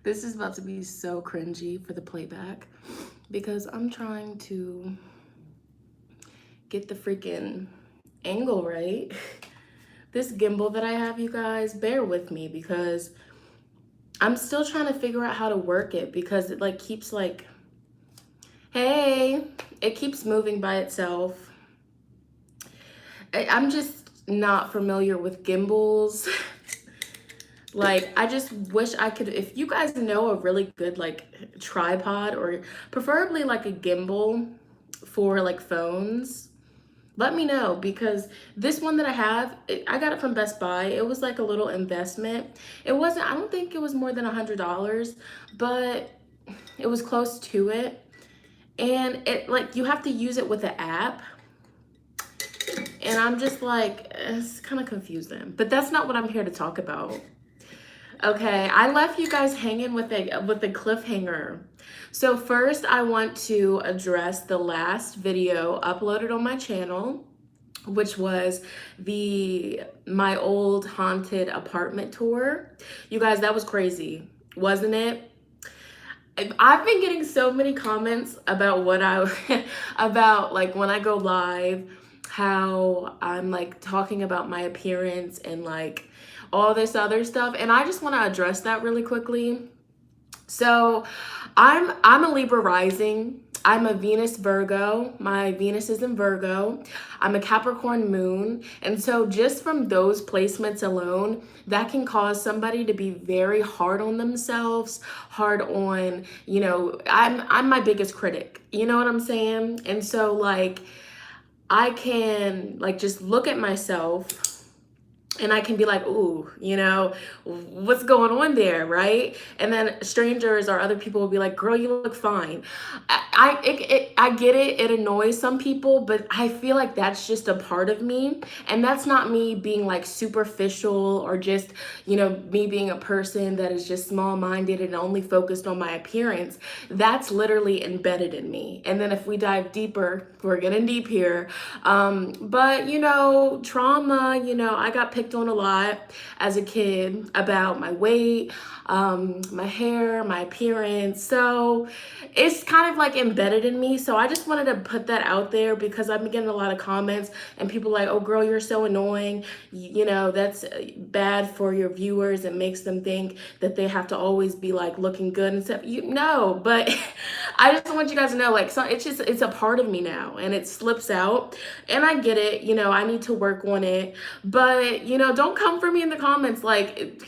This is about to be so cringy for the playback because I'm trying to get the freaking angle right. This gimbal that I have, you guys, bear with me because I'm still trying to figure out how to work it because it like keeps like, hey, it keeps moving by itself. I'm just not familiar with gimbals. Like, I just wish I could, if you guys know a really good like tripod or preferably like a gimbal for like phones, let me know because this one that I have, I got it from Best Buy. It was like a little investment. It wasn't, I don't think it was more than $100, but it was close to it. And it like, you have to use it with an app. And I'm just like, it's kind of confusing, but that's not what I'm here to talk about. Okay, I left you guys hanging with a cliffhanger. So first, I want to address the last video uploaded on my channel, which was the my old haunted apartment tour. You guys, that was crazy, wasn't it? I've been getting so many comments about what I about like when I go live, how I'm like talking about my appearance and like all this other stuff, and I just want to address that really quickly. So, I'm a Libra rising. I'm a Venus Virgo. My Venus is in Virgo. I'm a Capricorn moon. And so just from those placements alone, that can cause somebody to be very hard on themselves, hard on, I'm my biggest critic. You know what I'm saying? And so like I can like just look at myself and I can be like, ooh, what's going on there, right? And then strangers or other people will be like, girl, you look fine. I get it. It annoys some people, but I feel like that's just a part of me. And that's not me being like superficial or just, me being a person that is just small minded and only focused on my appearance. That's literally embedded in me. And then if we dive deeper, we're getting deep here. But trauma, I got picked on a lot as a kid about my weight, my hair, my appearance. So it's kind of like embedded in me. So I just wanted to put that out there because I've been getting a lot of comments and people like, oh girl, you're so annoying. That's bad for your viewers. It makes them think that they have to always be like looking good and stuff. But I just want you guys to know, like, so it's a part of me now and it slips out. And I get it, I need to work on it. But, don't come for me in the comments like,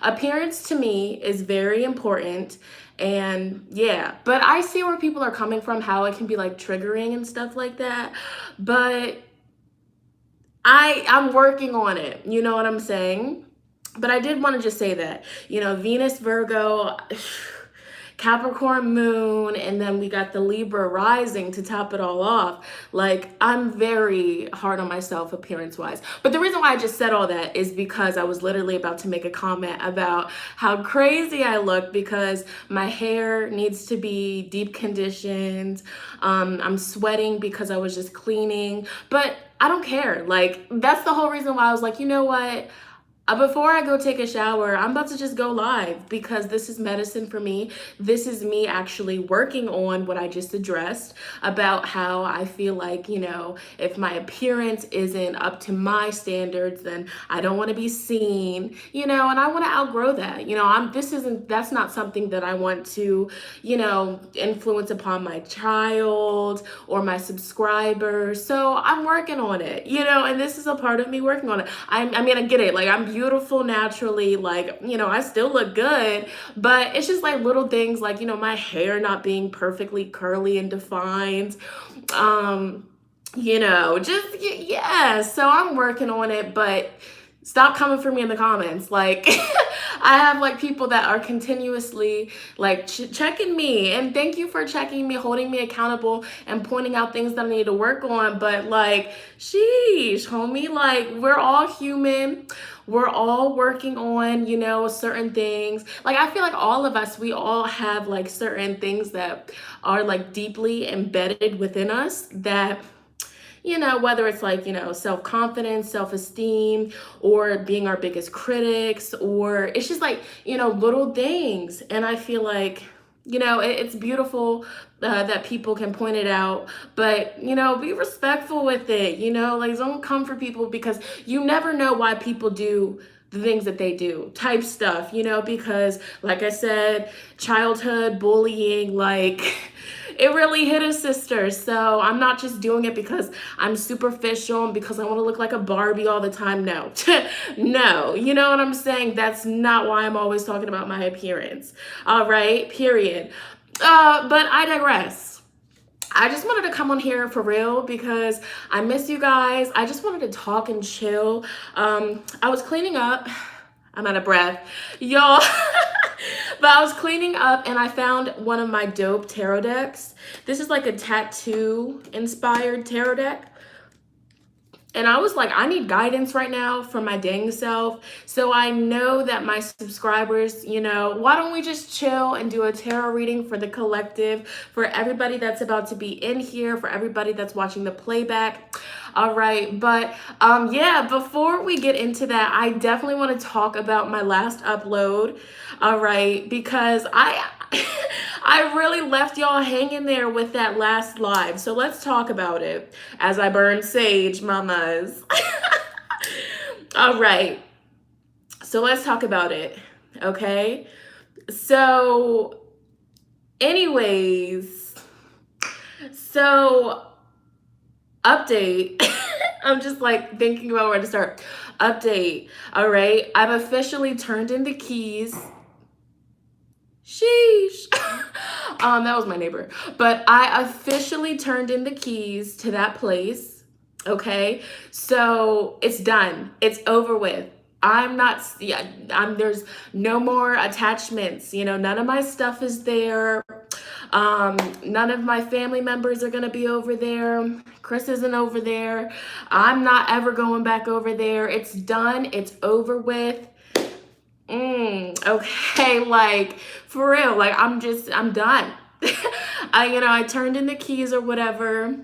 appearance to me is very important. And yeah, but I see where people are coming from, how it can be like triggering and stuff like that. But I'm working on it. You know what I'm saying? But I did want to just say that, Venus, Virgo, Capricorn moon, and then we got the Libra rising to top it all off. Like, I'm very hard on myself appearance wise. But the reason why I just said all that is because I was literally about to make a comment about how crazy I look because my hair needs to be deep conditioned. I'm sweating because I was just cleaning, but I don't care. Like, that's the whole reason why I was like, you know what? Before I go take a shower, I'm about to just go live because this is medicine for me. This is me actually working on what I just addressed about how I feel like, if my appearance isn't up to my standards, then I don't want to be seen, and I want to outgrow that. That's not something that I want to, influence upon my child or my subscribers. So I'm working on it, and this is a part of me working on it. I mean, I get it. Like, I'm beautiful naturally. Like, I still look good, but it's just like little things like, my hair not being perfectly curly and defined. Yeah. So I'm working on it, but stop coming for me in the comments. Like, I have like people that are continuously like checking me, and thank you for checking me, holding me accountable and pointing out things that I need to work on. But like, sheesh, homie, like, we're all human. We're all working on, certain things. Like, I feel like all of us, we all have like certain things that are like deeply embedded within us that whether it's like, self-confidence, self-esteem, or being our biggest critics, or it's just like, little things. And I feel like, it's beautiful that people can point it out, but, be respectful with it, like don't come for people, because you never know why people do the things that they do type stuff, because like I said, childhood bullying, like it really hit a sister. So I'm not just doing it because I'm superficial and because I want to look like a Barbie all the time. No, no, you know what I'm saying? That's not why I'm always talking about my appearance. All right, period. But I digress. I just wanted to come on here for real because I miss you guys. I just wanted to talk and chill. I was cleaning up. I'm out of breath, y'all. But I was cleaning up and I found one of my dope tarot decks. This is like a tattoo inspired tarot deck. And I was like, I need guidance right now from my dang self. So I know that my subscribers, why don't we just chill and do a tarot reading for the collective, for everybody that's about to be in here, for everybody that's watching the playback. All right. But yeah, before we get into that, I definitely want to talk about my last upload. All right. Because I really left y'all hanging there with that last live. So let's talk about it as I burn sage, mamas. All right. So let's talk about it. Okay. So anyways, update. I'm just like thinking about where to start. Update. All right. I've officially turned in the keys. Sheesh. That was my neighbor. But I officially turned in the keys to that place. Okay. So it's done. It's over with. There's no more attachments. None of my stuff is there. None of my family members are going to be over there. Chris isn't over there. I'm not ever going back over there. It's done. It's over with. Okay, like for real, like I'm done. I turned in the keys or whatever.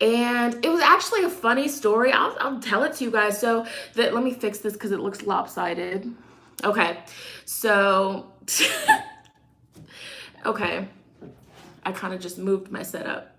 And it was actually a funny story. I'll tell it to you guys. So let me fix this because it looks lopsided. Okay, so okay, I kind of just moved my setup.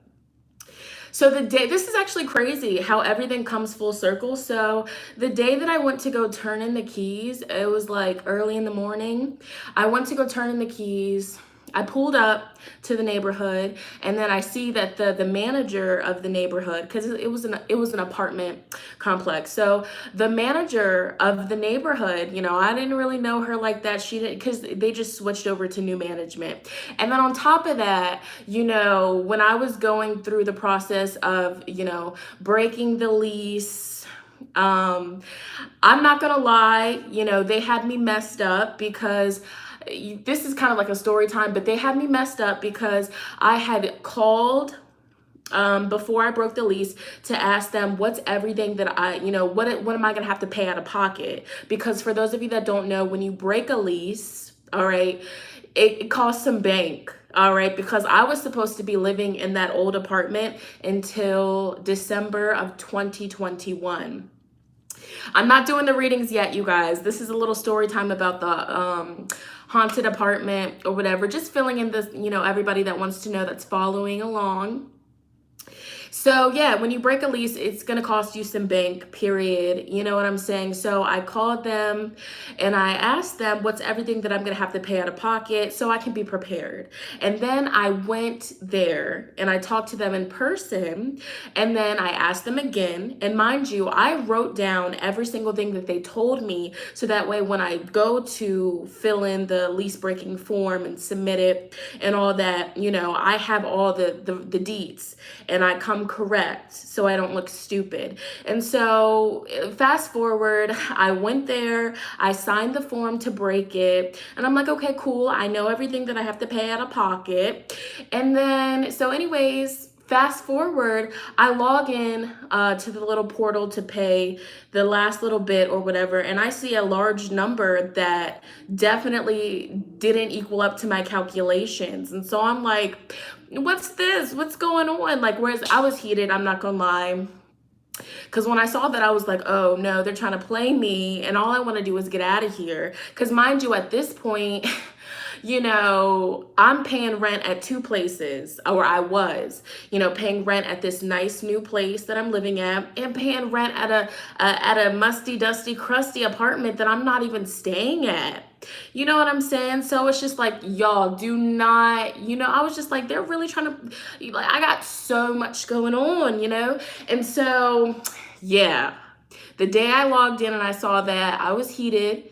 So this is actually crazy how everything comes full circle. So the day that I went to go turn in the keys, it was like early in the morning. I went to go turn in the keys. I pulled up to the neighborhood, and then I see that the manager of the neighborhood, because it was an apartment complex. So the manager of the neighborhood, I didn't really know her like that. She didn't, because they just switched over to new management. And then on top of that, when I was going through the process of, breaking the lease, I'm not gonna lie, they had me messed up because this is kind of like a story time, but they had me messed up because I had called before I broke the lease to ask them what's everything that what am I gonna have to pay out of pocket? Because for those of you that don't know, when you break a lease, all right, it costs some bank. All right, because I was supposed to be living in that old apartment until December of 2021. I'm not doing the readings yet, you guys. This is a little story time about the haunted apartment or whatever. Just filling in this, everybody that wants to know that's following along. So yeah, when you break a lease, it's going to cost you some bank, period. You know what I'm saying? So I called them and I asked them what's everything that I'm going to have to pay out of pocket so I can be prepared. And then I went there and I talked to them in person, and then I asked them again. And mind you, I wrote down every single thing that they told me, so that way when I go to fill in the lease breaking form and submit it and all that, I have all the deets and I come correct so I don't look stupid. And so fast forward, I went there, I signed the form to break it, and I'm like, okay, cool, I know everything that I have to pay out of pocket. And then, so anyways, fast forward, I log in to the little portal to pay the last little bit or whatever, and I see a large number that definitely didn't equal up to my calculations. And so I'm like, what's this? What's going on? Like, whereas I was heated, I'm not gonna lie. Because when I saw that, I was like, oh no, they're trying to play me, and all I want to do is get out of here. Because mind you, at this point, you know, I'm paying rent at two places, or I was, you know, paying rent at this nice new place that I'm living at, and paying rent at a musty, dusty, crusty apartment that I'm not even staying at. You know what I'm saying? So it's just like, y'all do not, you know, I was just like, they're really trying to, like, I got so much going on, you know? And so, yeah, the day I logged in and I saw that, I was heated.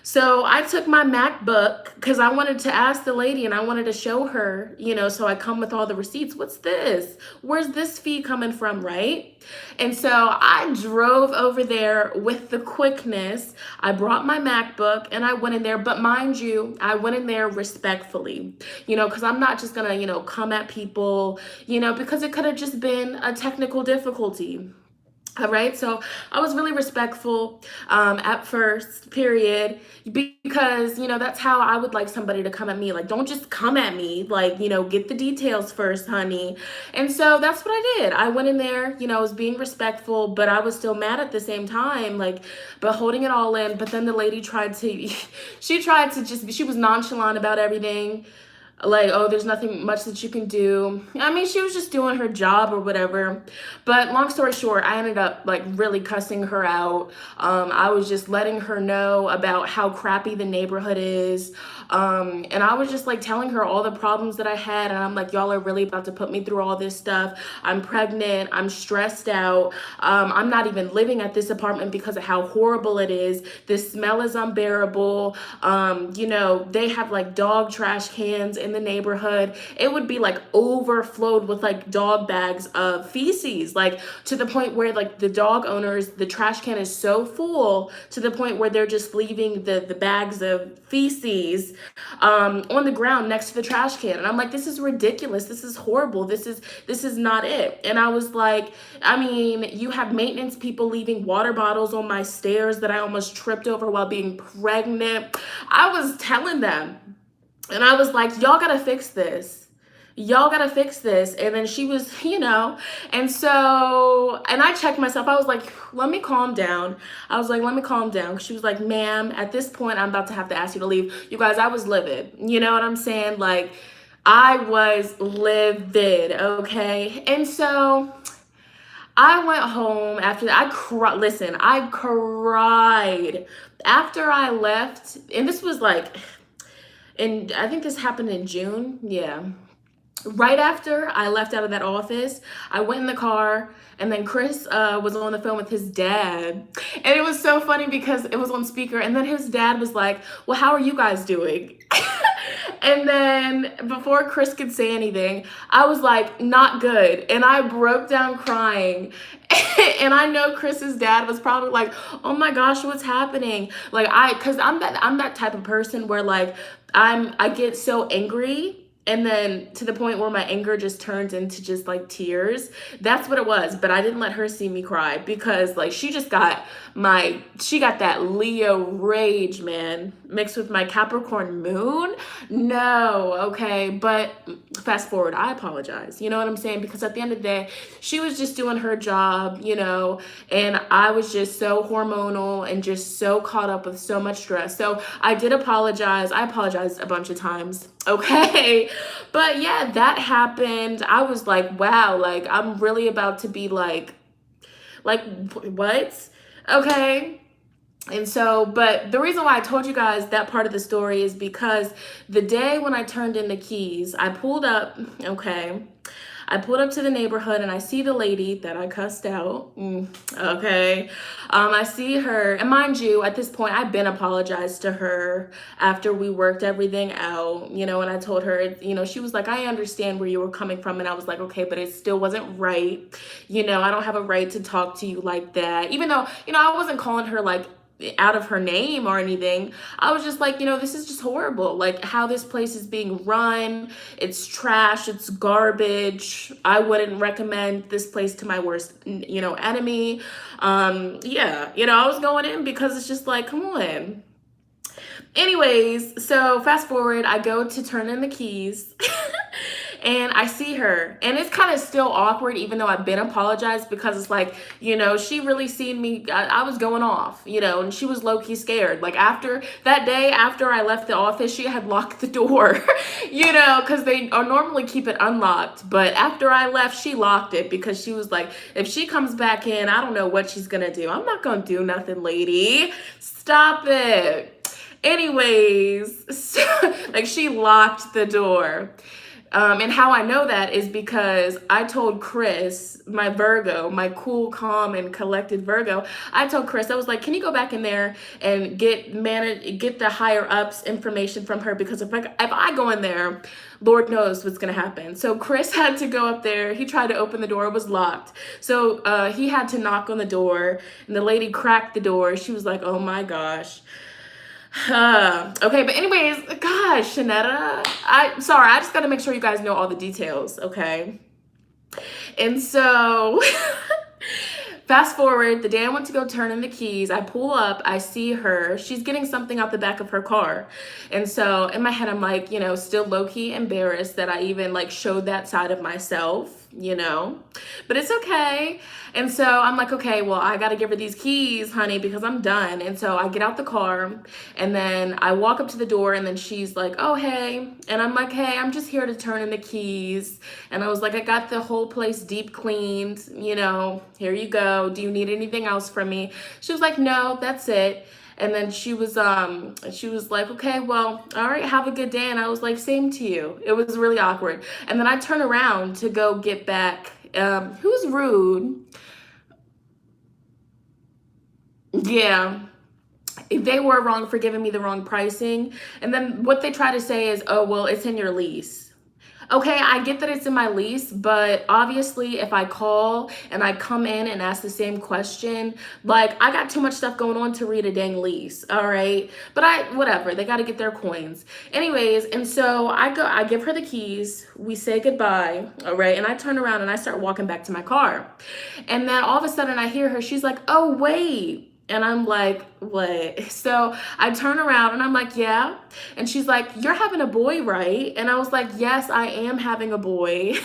So I took my MacBook because I wanted to ask the lady and I wanted to show her, you know, so I come with all the receipts. What's this? Where's this fee coming from, right? And so I drove over there with the quickness. I brought my MacBook and I went in there. But mind you, I went in there respectfully, you know, because I'm not just going to, you know, come at people, you know, because it could have just been a technical difficulty. All right, so I was really respectful at first, period, because, you know, that's how I would like somebody to come at me. Like, don't just come at me, like, you know, get the details first, honey. And so that's what I did. I went in there, you know, I was being respectful, but I was still mad at the same time, like, but holding it all in. But then the lady tried to, she was nonchalant about everything. Like, oh, there's nothing much that you can do. I mean, she was just doing her job or whatever. But long story short, I ended up like really cussing her out. I was just letting her know about how crappy the neighborhood is. And I was just like telling her all the problems that I had. And I'm like, y'all are really about to put me through all this stuff. I'm pregnant. I'm stressed out. I'm not even living at this apartment because of how horrible it is. The smell is unbearable. You know, they have like dog trash cans in the neighborhood. It would be like overflowed with like dog bags of feces, like to the point where like the dog owners, the trash can is so full to the point where they're just leaving the bags of feces on the ground next to the trash can. And I'm like, this is ridiculous. This is horrible. This is not it. And I was like, I mean, you have maintenance people leaving water bottles on my stairs that I almost tripped over while being pregnant. I was telling them. And I was like, y'all gotta fix this. Y'all gotta fix this. And then she was, you know, and so, and I checked myself. I was like, let me calm down. I was like, let me calm down. She was like, ma'am, at this point, I'm about to have to ask you to leave. You guys, I was livid. You know what I'm saying? Like, I was livid, okay? And so I went home after that. I cried after I left. And this was like, and I think this happened in June. Yeah. Right after I left out of that office, I went in the car and then Chris was on the phone with his dad. And it was so funny because it was on speaker. And then his dad was like, well, how are you guys doing? And then before Chris could say anything, I was like, not good. And I broke down crying. And I know Chris's dad was probably like, oh my gosh, what's happening? Like cause I'm that type of person where like, I get so angry and then to the point where my anger just turns into just like tears. That's what it was. But I didn't let her see me cry because like she got that Leo rage, man, mixed with my Capricorn moon. No, okay. But fast forward, I apologize. You know what I'm saying? Because at the end of the day, she was just doing her job, you know, and I was just so hormonal and just so caught up with so much stress. So I did apologize. I apologized a bunch of times. Okay. But yeah, that happened. I was like, wow, like I'm really about to be like what? Okay. And so, but the reason why I told you guys that part of the story is because the day when I turned in the keys, I pulled up, okay. I pulled up to the neighborhood and I see the lady that I cussed out. Okay. I see her, and mind you, at this point, I've been apologized to her after we worked everything out, you know, and I told her, you know, she was like, I understand where you were coming from. And I was like, okay, but it still wasn't right. You know, I don't have a right to talk to you like that. Even though, you know, I wasn't calling her like, out of her name or anything. I was just like, this is just horrible. Like how this place is being run. It's trash. It's garbage. I wouldn't recommend this place to my worst, enemy. Yeah, I was going in because it's just like, come on. Anyways, so fast forward, I go to turn in the keys and I see her. And it's kind of still awkward, even though I've been apologized, because it's like, she really seen me. I was going off, and she was low key scared. Like after that day, after I left the office, she had locked the door, because they normally keep it unlocked. But after I left, she locked it because she was like, if she comes back in, I don't know what she's going to do. I'm not going to do nothing, lady. Stop it. Anyways, so, like she locked the door. And how I know that is because I told Chris, my Virgo, my cool, calm, and collected Virgo, I told Chris, I was like, can you go back in there and get the higher ups information from her? Because if I go in there, Lord knows what's going to happen. So Chris had to go up there. He tried to open the door. It was locked. So he had to knock on the door. And the lady cracked the door. She was like, oh my gosh. Okay, but anyways, gosh, Shonnetta, sorry, I just gotta make sure you guys know all the details, okay? And so, fast forward, the day I went to go turn in the keys, I pull up, I see her, she's getting something out the back of her car. And so, in my head, I'm like, still low-key embarrassed that I even, like, showed that side of myself, but it's okay. And so I'm like, okay, well, I got to give her these keys, honey, because I'm done. And so I get out the car and then I walk up to the door and then she's like, oh, hey. And I'm like, hey, I'm just here to turn in the keys. And I was like, I got the whole place deep cleaned, here you go. Do you need anything else from me? She was like, no, that's it. And then she was like, okay, well, all right, have a good day. And I was like, same to you. It was really awkward. And then I turn around to go get back. Who's rude? Yeah. They were wrong for giving me the wrong pricing. And then what they try to say is, oh, well, it's in your lease. Okay, I get that it's in my lease, but obviously if I call and I come in and ask the same question, like I got too much stuff going on to read a dang lease, all right? But whatever, they got to get their coins. Anyways, and so I give her the keys, we say goodbye, all right? And I turn around and I start walking back to my car. And then all of a sudden I hear her, she's like, oh, wait. And I'm like, what? So I turn around and I'm like, yeah. And she's like, you're having a boy, right? And I was like, yes, I am having a boy.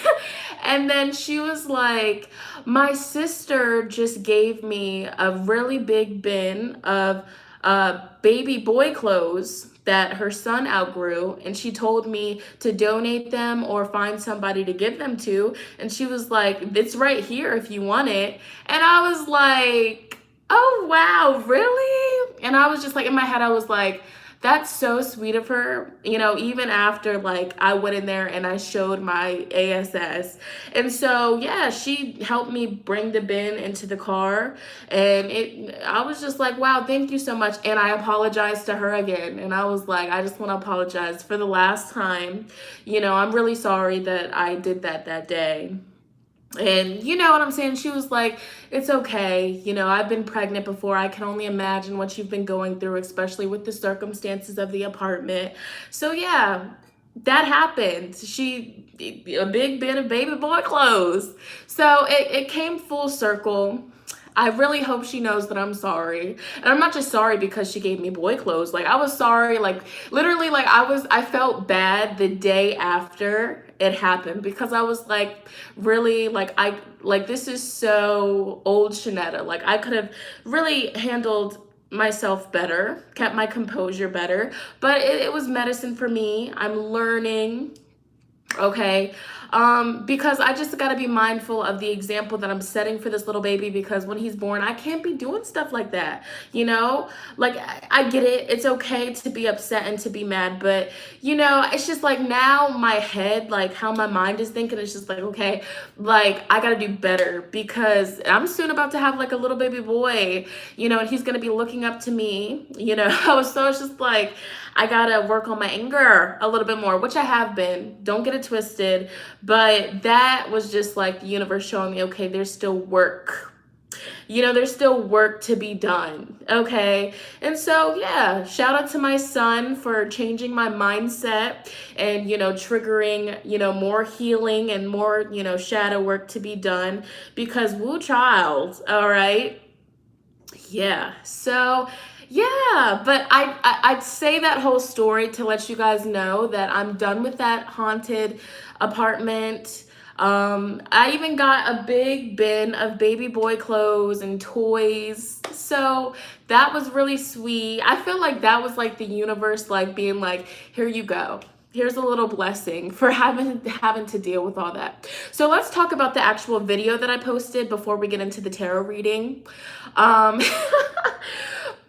And then she was like, my sister just gave me a really big bin of baby boy clothes that her son outgrew, and she told me to donate them or find somebody to give them to. And she was like, it's right here if you want it. And I was like, oh, wow, really? And I was just like, in my head, I was like, that's so sweet of her, even after like I went in there and I showed my ASS. And so, yeah, she helped me bring the bin into the car. And I was just like, wow, thank you so much. And I apologized to her again. And I was like, I just want to apologize for the last time. I'm really sorry that I did that day. And you know what I'm saying? She was like, it's okay. I've been pregnant before. I can only imagine what you've been going through, especially with the circumstances of the apartment. So yeah, that happened. A big bit of baby boy clothes. So it came full circle. I really hope she knows that I'm sorry. And I'm not just sorry because she gave me boy clothes. Like I was sorry, like literally like I felt bad the day after it happened because I was like really like this is so old Shonnetta. Like I could have really handled myself better, kept my composure better, but it was medicine for me. I'm learning. Okay, because I just got to be mindful of the example that I'm setting for this little baby, because when he's born, I can't be doing stuff like that, like I get it. It's okay to be upset and to be mad, but it's just like now my head, like how my mind is thinking, it's just like, okay, like I got to do better because I'm soon about to have like a little baby boy, and he's going to be looking up to me, so it's just like, I gotta work on my anger a little bit more, which I have been. Don't get it twisted. But that was just like the universe showing me, okay, there's still work You know, there's still work to be done, okay? And so, yeah, shout out to my son for changing my mindset and, triggering, more healing and more, shadow work to be done because woo child, all right? Yeah. So, yeah, but I'd say that whole story to let you guys know that I'm done with that haunted apartment. I even got a big bin of baby boy clothes and toys. So that was really sweet. I feel like that was like the universe like being like, here you go. Here's a little blessing for having to deal with all that. So let's talk about the actual video that I posted before we get into the tarot reading. Um,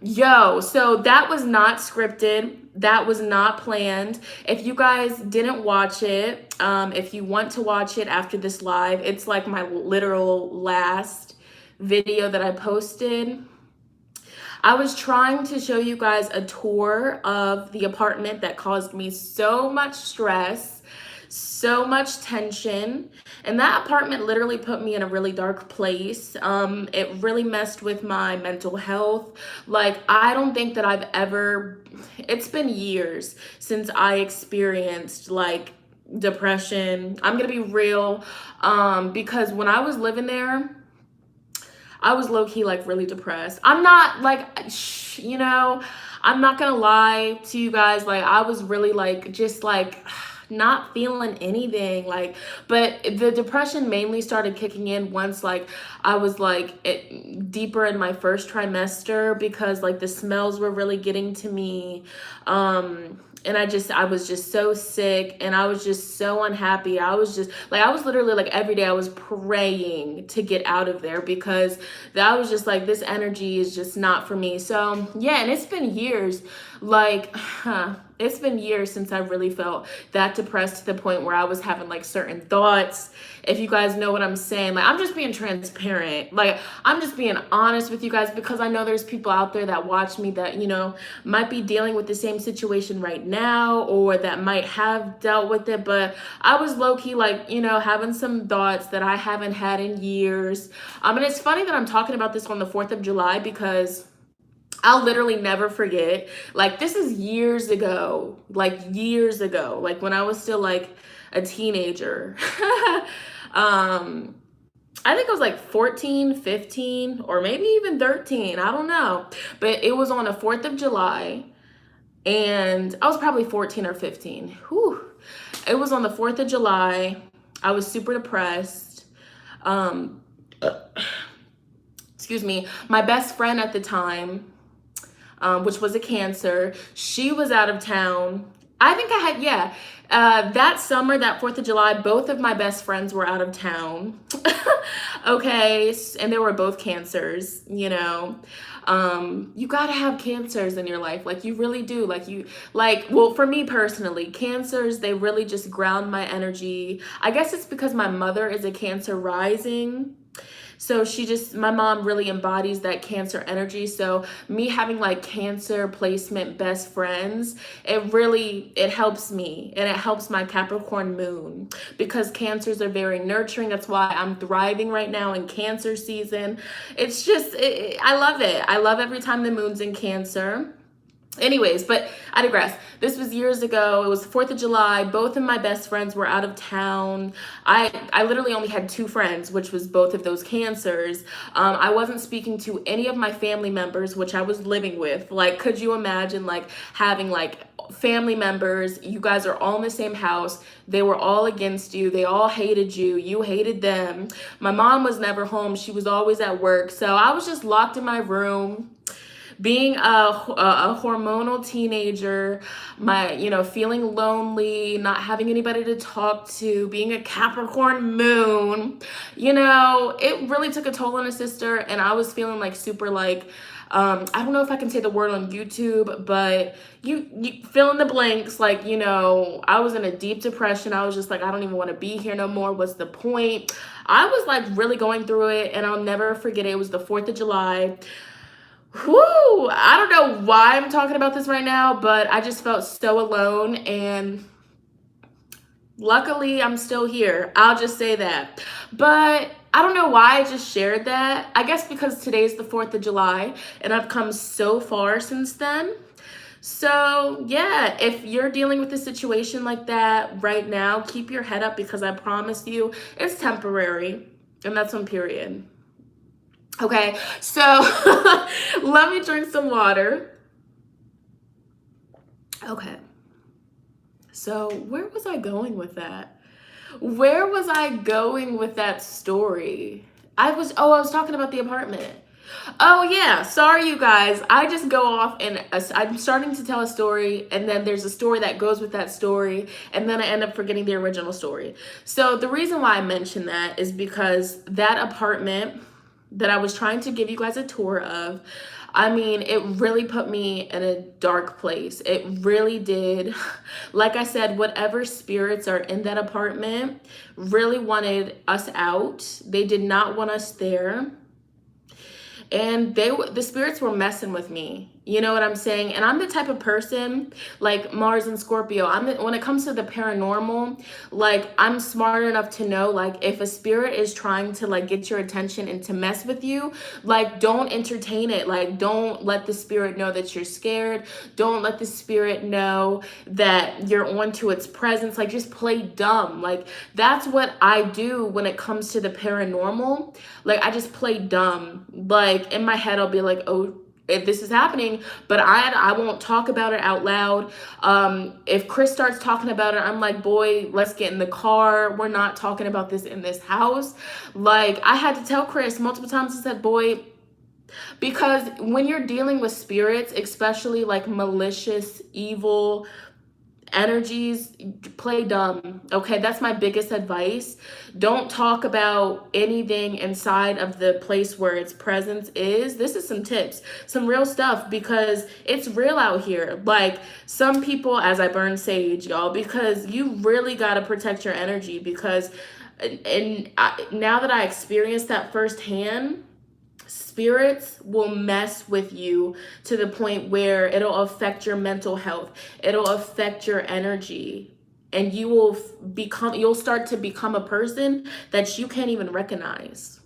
so that was not scripted. That was not planned. If you guys didn't watch it, if you want to watch it after this live, it's like my literal last video that I posted. I was trying to show you guys a tour of the apartment that caused me so much stress, so much tension. And that apartment literally put me in a really dark place. It really messed with my mental health. Like, I don't think that I've ever, it's been years since I experienced like depression. I'm gonna be real, because when I was living there, I was low-key like really depressed. I'm not like, I'm not gonna lie to you guys. Like, I was really like, just like not feeling anything. Like, but the depression mainly started kicking in once like I was like deeper in my first trimester because like the smells were really getting to me. And I was just so sick and I was just so unhappy. I was literally like every day I was praying to get out of there because that was just like, this energy is just not for me. So yeah, and it's been years, it's been years since I really felt that depressed to the point where I was having like certain thoughts. If you guys know what I'm saying, like, I'm just being transparent. Like, I'm just being honest with you guys because I know there's people out there that watch me that, might be dealing with the same situation right now or that might have dealt with it. But I was low-key like, having some thoughts that I haven't had in years. And it's funny that I'm talking about this on the 4th of July because I'll literally never forget. Like, this is years ago, like when I was still like a teenager. I think I was like 14, 15, or maybe even 13. I don't know. But it was on the 4th of July, and I was probably 14 or 15. Whew. It was on the 4th of July. I was super depressed. Excuse me. My best friend at the time, which was a Cancer, she was out of town. I think that summer, that 4th of July, both of my best friends were out of town. Okay, and they were both Cancers, you gotta have Cancers in your life. Like, you really do. Well, for me personally, Cancers, they really just ground my energy. I guess it's because my mother is a Cancer rising. So my mom really embodies that Cancer energy. So me having like Cancer placement best friends, it helps me and it helps my Capricorn moon because Cancers are very nurturing. That's why I'm thriving right now in Cancer season. It's just, I love it. I love every time the moon's in Cancer. Anyways, but I digress. This was years ago. It was the 4th of July. Both of my best friends were out of town. I literally only had 2 friends, which was both of those Cancers. I wasn't speaking to any of my family members, which I was living with. Like, could you imagine like having like family members, you guys are all in the same house, they were all against you, they all hated you, you hated them. My mom was never home. She was always at work. So I was just locked in my room, being a hormonal teenager, feeling lonely, not having anybody to talk to, being a Capricorn moon, it really took a toll on a sister. And I was feeling like super like, I don't know if I can say the word on YouTube, but you fill in the blanks. Like, I was in a deep depression. I was just like, I don't even want to be here no more. What's the point? I was like really going through it, and I'll never forget it. It was the 4th of July. Whoo! I don't know why I'm talking about this right now, but I just felt so alone, and luckily I'm still here. I'll just say that. But I don't know why I just shared that. I guess because today's the 4th of July and I've come so far since then. So yeah, if you're dealing with a situation like that right now, keep your head up because I promise you it's temporary. And that's on period. Okay, so let me drink some water. Okay, so where was I going with that? Where was I going with that story? I was talking about the apartment. Oh yeah, sorry you guys. I just go off and I'm starting to tell a story and then there's a story that goes with that story and then I end up forgetting the original story. So the reason why I mention that is because that apartment that I was trying to give you guys a tour of, I mean, it really put me in a dark place. It really did. Like I said, whatever spirits are in that apartment really wanted us out. They did not want us there. And the spirits were messing with me. You know what I'm saying? And I'm the type of person, like Mars and Scorpio, when it comes to the paranormal, like I'm smart enough to know, like if a spirit is trying to like get your attention and to mess with you, like don't entertain it. Like don't let the spirit know that you're scared. Don't let the spirit know that you're onto its presence. Like just play dumb. Like that's what I do when it comes to the paranormal. Like I just play dumb. Like in my head, I'll be like, oh, if this is happening, but I won't talk about it out loud. If Chris starts talking about it, I'm like, boy, let's get in the car. We're not talking about this in this house. Like I had to tell Chris multiple times. I said, boy, because when you're dealing with spirits, especially like malicious, evil energies, play dumb. Okay, that's my biggest advice. Don't talk about anything inside of the place where its presence is. This is some tips, some real stuff, because it's real out here. Like some people, as I burn sage, y'all, because you really got to protect your energy, because now that I experienced that firsthand, spirits will mess with you to the point where it'll affect your mental health. It'll affect your energy. And you'll start to become a person that you can't even recognize.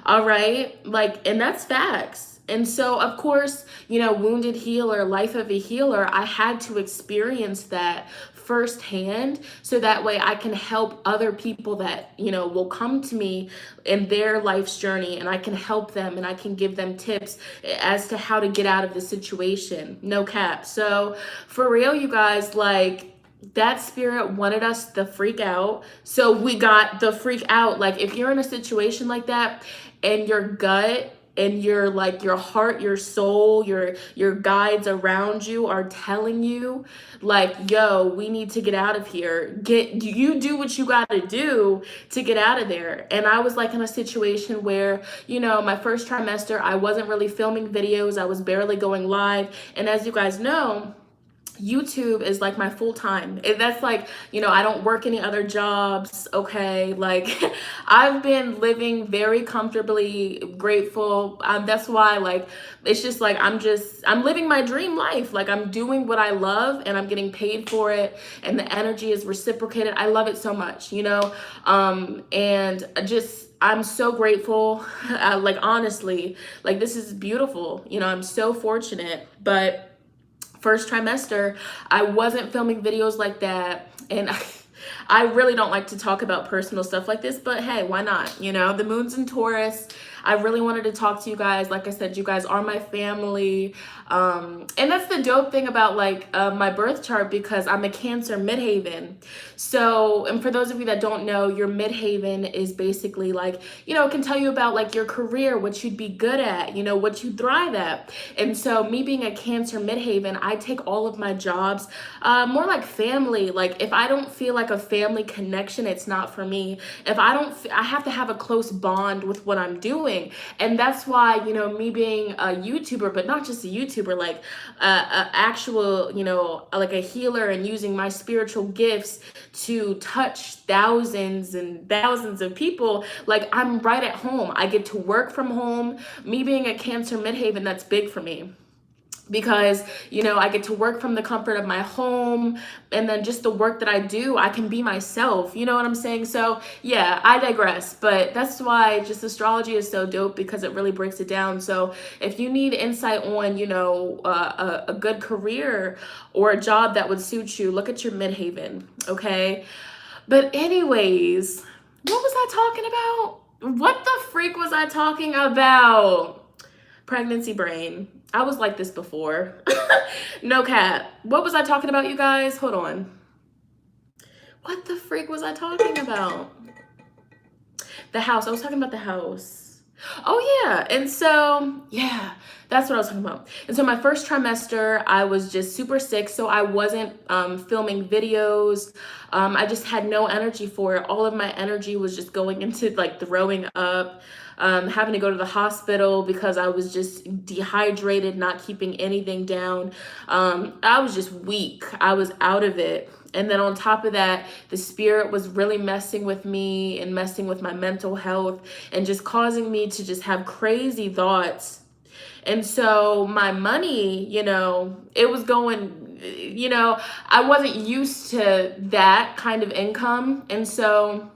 All right? Like, and that's facts. And so, of course, wounded healer, life of a healer, I had to experience that firsthand so that way I can help other people that, will come to me in their life's journey, and I can help them and I can give them tips as to how to get out of the situation. No cap. So for real, you guys, like, that spirit wanted us to freak out. So we got the freak out. Like if you're in a situation like that and your gut and your heart, your soul, your guides around you are telling you like, yo, we need to get out of here. You do what you got to do to get out of there. And I was like in a situation where, my first trimester, I wasn't really filming videos. I was barely going live. And as you guys know, YouTube is like my full time. That's like, I don't work any other jobs. Okay. Like I've been living very comfortably, grateful. That's why like, it's just like, I'm living my dream life. Like I'm doing what I love and I'm getting paid for it. And the energy is reciprocated. I love it so much, and I'm so grateful. Like, honestly, like this is beautiful. I'm so fortunate, but first trimester, I wasn't filming videos like that. And I really don't like to talk about personal stuff like this, but hey, why not? The moon's in Taurus. I really wanted to talk to you guys. Like I said, you guys are my family. And that's the dope thing about like my birth chart, because I'm a Cancer midhaven. So, and for those of you that don't know, your midhaven is basically like, it can tell you about like your career, what you'd be good at, what you thrive at. And so me being a Cancer midhaven, I take all of my jobs more like family. Like if I don't feel like a family connection, it's not for me. If I have to have a close bond with what I'm doing. And that's why, me being a YouTuber, but not just a YouTuber, like a actual, like a healer, and using my spiritual gifts to touch thousands and thousands of people, like I'm right at home. I get to work from home. Me being a Cancer midhaven, that's big for me. because, you know, I get to work from the comfort of my home, and then just the work that I do, I can be myself. You know what I'm saying? So yeah, I digress, but that's why just astrology is so dope, because it really breaks it down. So if you need insight on, you know, a good career or a job that would suit you, look at your midhaven, okay? But anyways, what was I talking about? What the freak was I talking about? Pregnancy brain. I was like this before. No cap. What was I talking about, you guys? Hold on. What the freak was I talking about? The house. I was talking about the house. Oh yeah. And so, yeah, that's what I was talking about. And so my first trimester, I was just super sick. So I wasn't filming videos. I just had no energy for it. All of my energy was just going into like throwing up, having to go to the hospital because I was just dehydrated, not keeping anything down. I was just weak. I was out of it. And then on top of that, the spirit was really messing with me and messing with my mental health and just causing me to just have crazy thoughts. And so my money, you know, it was going, you know, I wasn't used to that kind of income. And so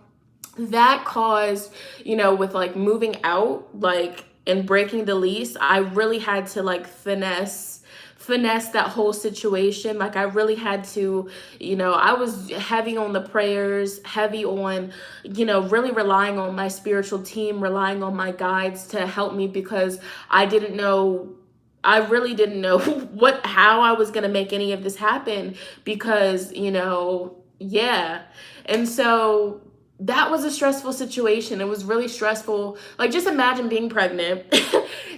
that caused, you know, with like moving out, like, and breaking the lease, I really had to like finesse that whole situation. Like I really had to, you know, I was heavy on the prayers, heavy on, you know, really relying on my spiritual team, relying on my guides to help me, because I really didn't know how I was going to make any of this happen, because, you know, yeah. And so that was a stressful situation. It was really stressful. Like, just imagine being pregnant,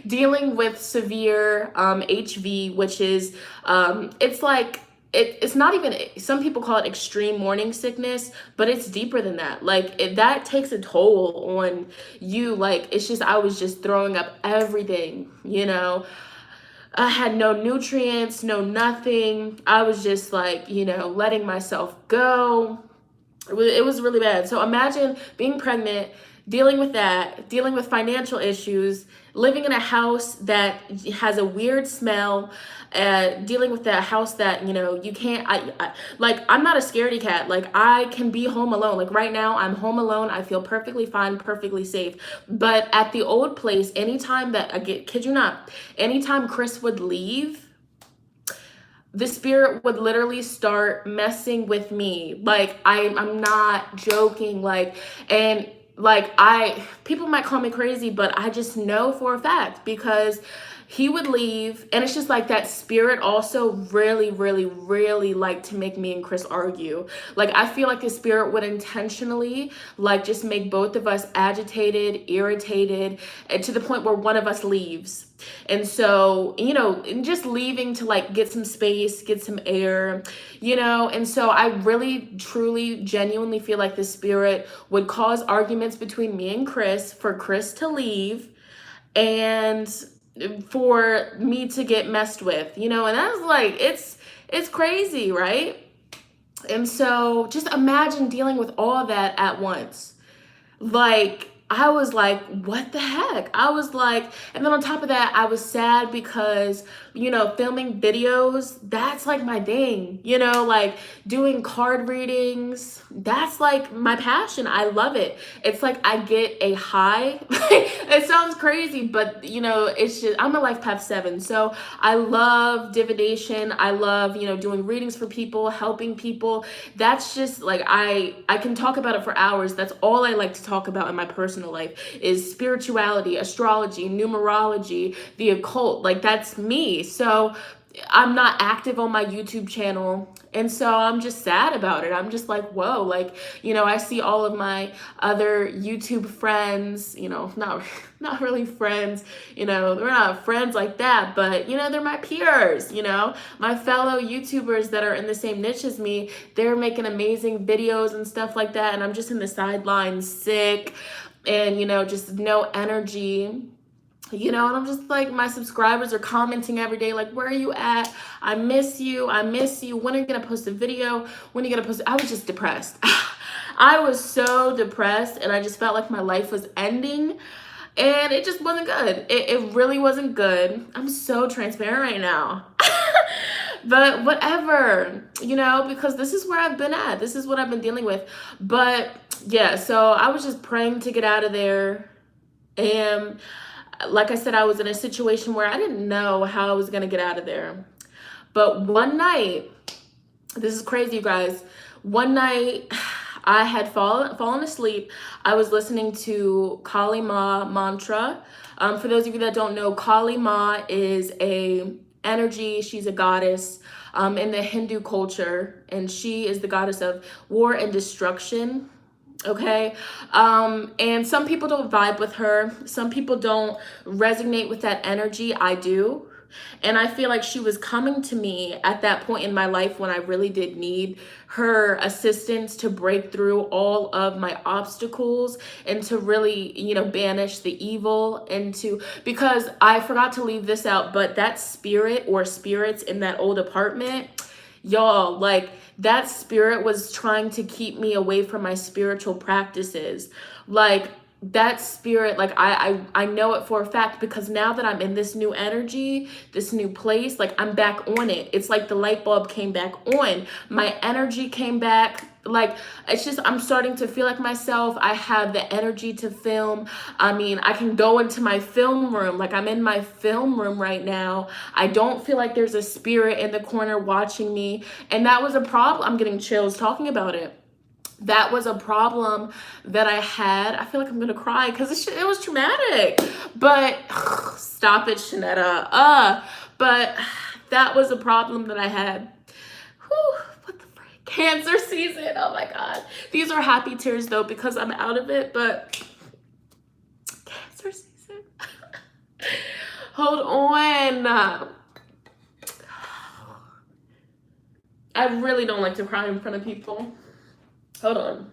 dealing with severe HV, which is, it's like, it's not even, some people call it extreme morning sickness, but it's deeper than that. Like, that takes a toll on you. Like, it's just, I was just throwing up everything, you know? I had no nutrients, no nothing. I was just like, you know, letting myself go. It was really bad. So imagine being pregnant, dealing with that, dealing with financial issues, living in a house that has a weird smell, dealing with that house that, you know, you can't, like, I'm not a scaredy cat. Like, I can be home alone. Like right now, I'm home alone. I feel perfectly fine, perfectly safe. But at the old place, anytime that kid you not, anytime Chris would leave, the spirit would literally start messing with me. Like, I'm not joking. Like, and like, people might call me crazy, but I just know for a fact, because he would leave, and it's just like that spirit also really, really, really liked to make me and Chris argue. Like, I feel like the spirit would intentionally like just make both of us agitated, irritated, and to the point where one of us leaves. And so, you know, just leaving to like get some space, get some air, you know. And so I really, truly, genuinely feel like the spirit would cause arguments between me and Chris, for Chris to leave and for me to get messed with, you know. And I was like, it's crazy, right? And so just imagine dealing with all of that at once. Like, I was like, what the heck? I was like, and then on top of that, I was sad because, you know, filming videos, that's like my thing, you know, like doing card readings, that's like my passion. I love it. It's like I get a high. It sounds crazy, but you know, it's just, I'm a life path 7. So I love divination. I love, you know, doing readings for people, helping people. That's just like, I can talk about it for hours. That's all I like to talk about in my personal life, is spirituality, astrology, numerology, the occult. Like, that's me. So I'm not active on my YouTube channel. And so I'm just sad about it. I'm just like, whoa, like, you know, I see all of my other YouTube friends, you know, not really friends, you know, they're not friends like that, but, you know, they're my peers, you know, my fellow YouTubers that are in the same niche as me. They're making amazing videos and stuff like that. And I'm just in the sidelines, sick, and, you know, just no energy. You know, and I'm just like, my subscribers are commenting every day, like, where are you at? I miss you. I miss you. When are you going to post a video? When are you going to post? I was just depressed. I was so depressed, and I just felt like my life was ending. And it just wasn't good. It really wasn't good. I'm so transparent right now. But whatever, you know, because this is where I've been at. This is what I've been dealing with. But yeah, so I was just praying to get out of there. And like I said, I was in a situation where I didn't know how I was going to get out of there. But one night, this is crazy, you guys. One night, I had fallen asleep. I was listening to Kali Ma mantra. For those of you that don't know, Kali Ma is a energy. She's a goddess in the Hindu culture, and she is the goddess of war and destruction. Okay. And some people don't vibe with her. Some people don't resonate with that energy. I do. And I feel like she was coming to me at that point in my life when I really did need her assistance to break through all of my obstacles and to really, you know, banish the evil into, because I forgot to leave this out, but that spirit or spirits in that old apartment, y'all, like that spirit was trying to keep me away from my spiritual practices. Like that spirit, like I know it for a fact, because now that I'm in this new energy, this new place, like I'm back on it. It's like the light bulb came back on. My energy came back. Like it's just, I'm starting to feel like myself. I have the energy to film. I mean, I can go into my film room. Like I'm in my film room right now. I don't feel like there's a spirit in the corner watching me. And that was a problem. I'm getting chills talking about it. That was a problem that I had. I feel like I'm gonna cry because it was traumatic. But stop it, Shonnetta. But that was a problem that I had. Whew, what the freak? Cancer season. Oh my God. These are happy tears though because I'm out of it. But Cancer season. Hold on. I really don't like to cry in front of people. Hold on.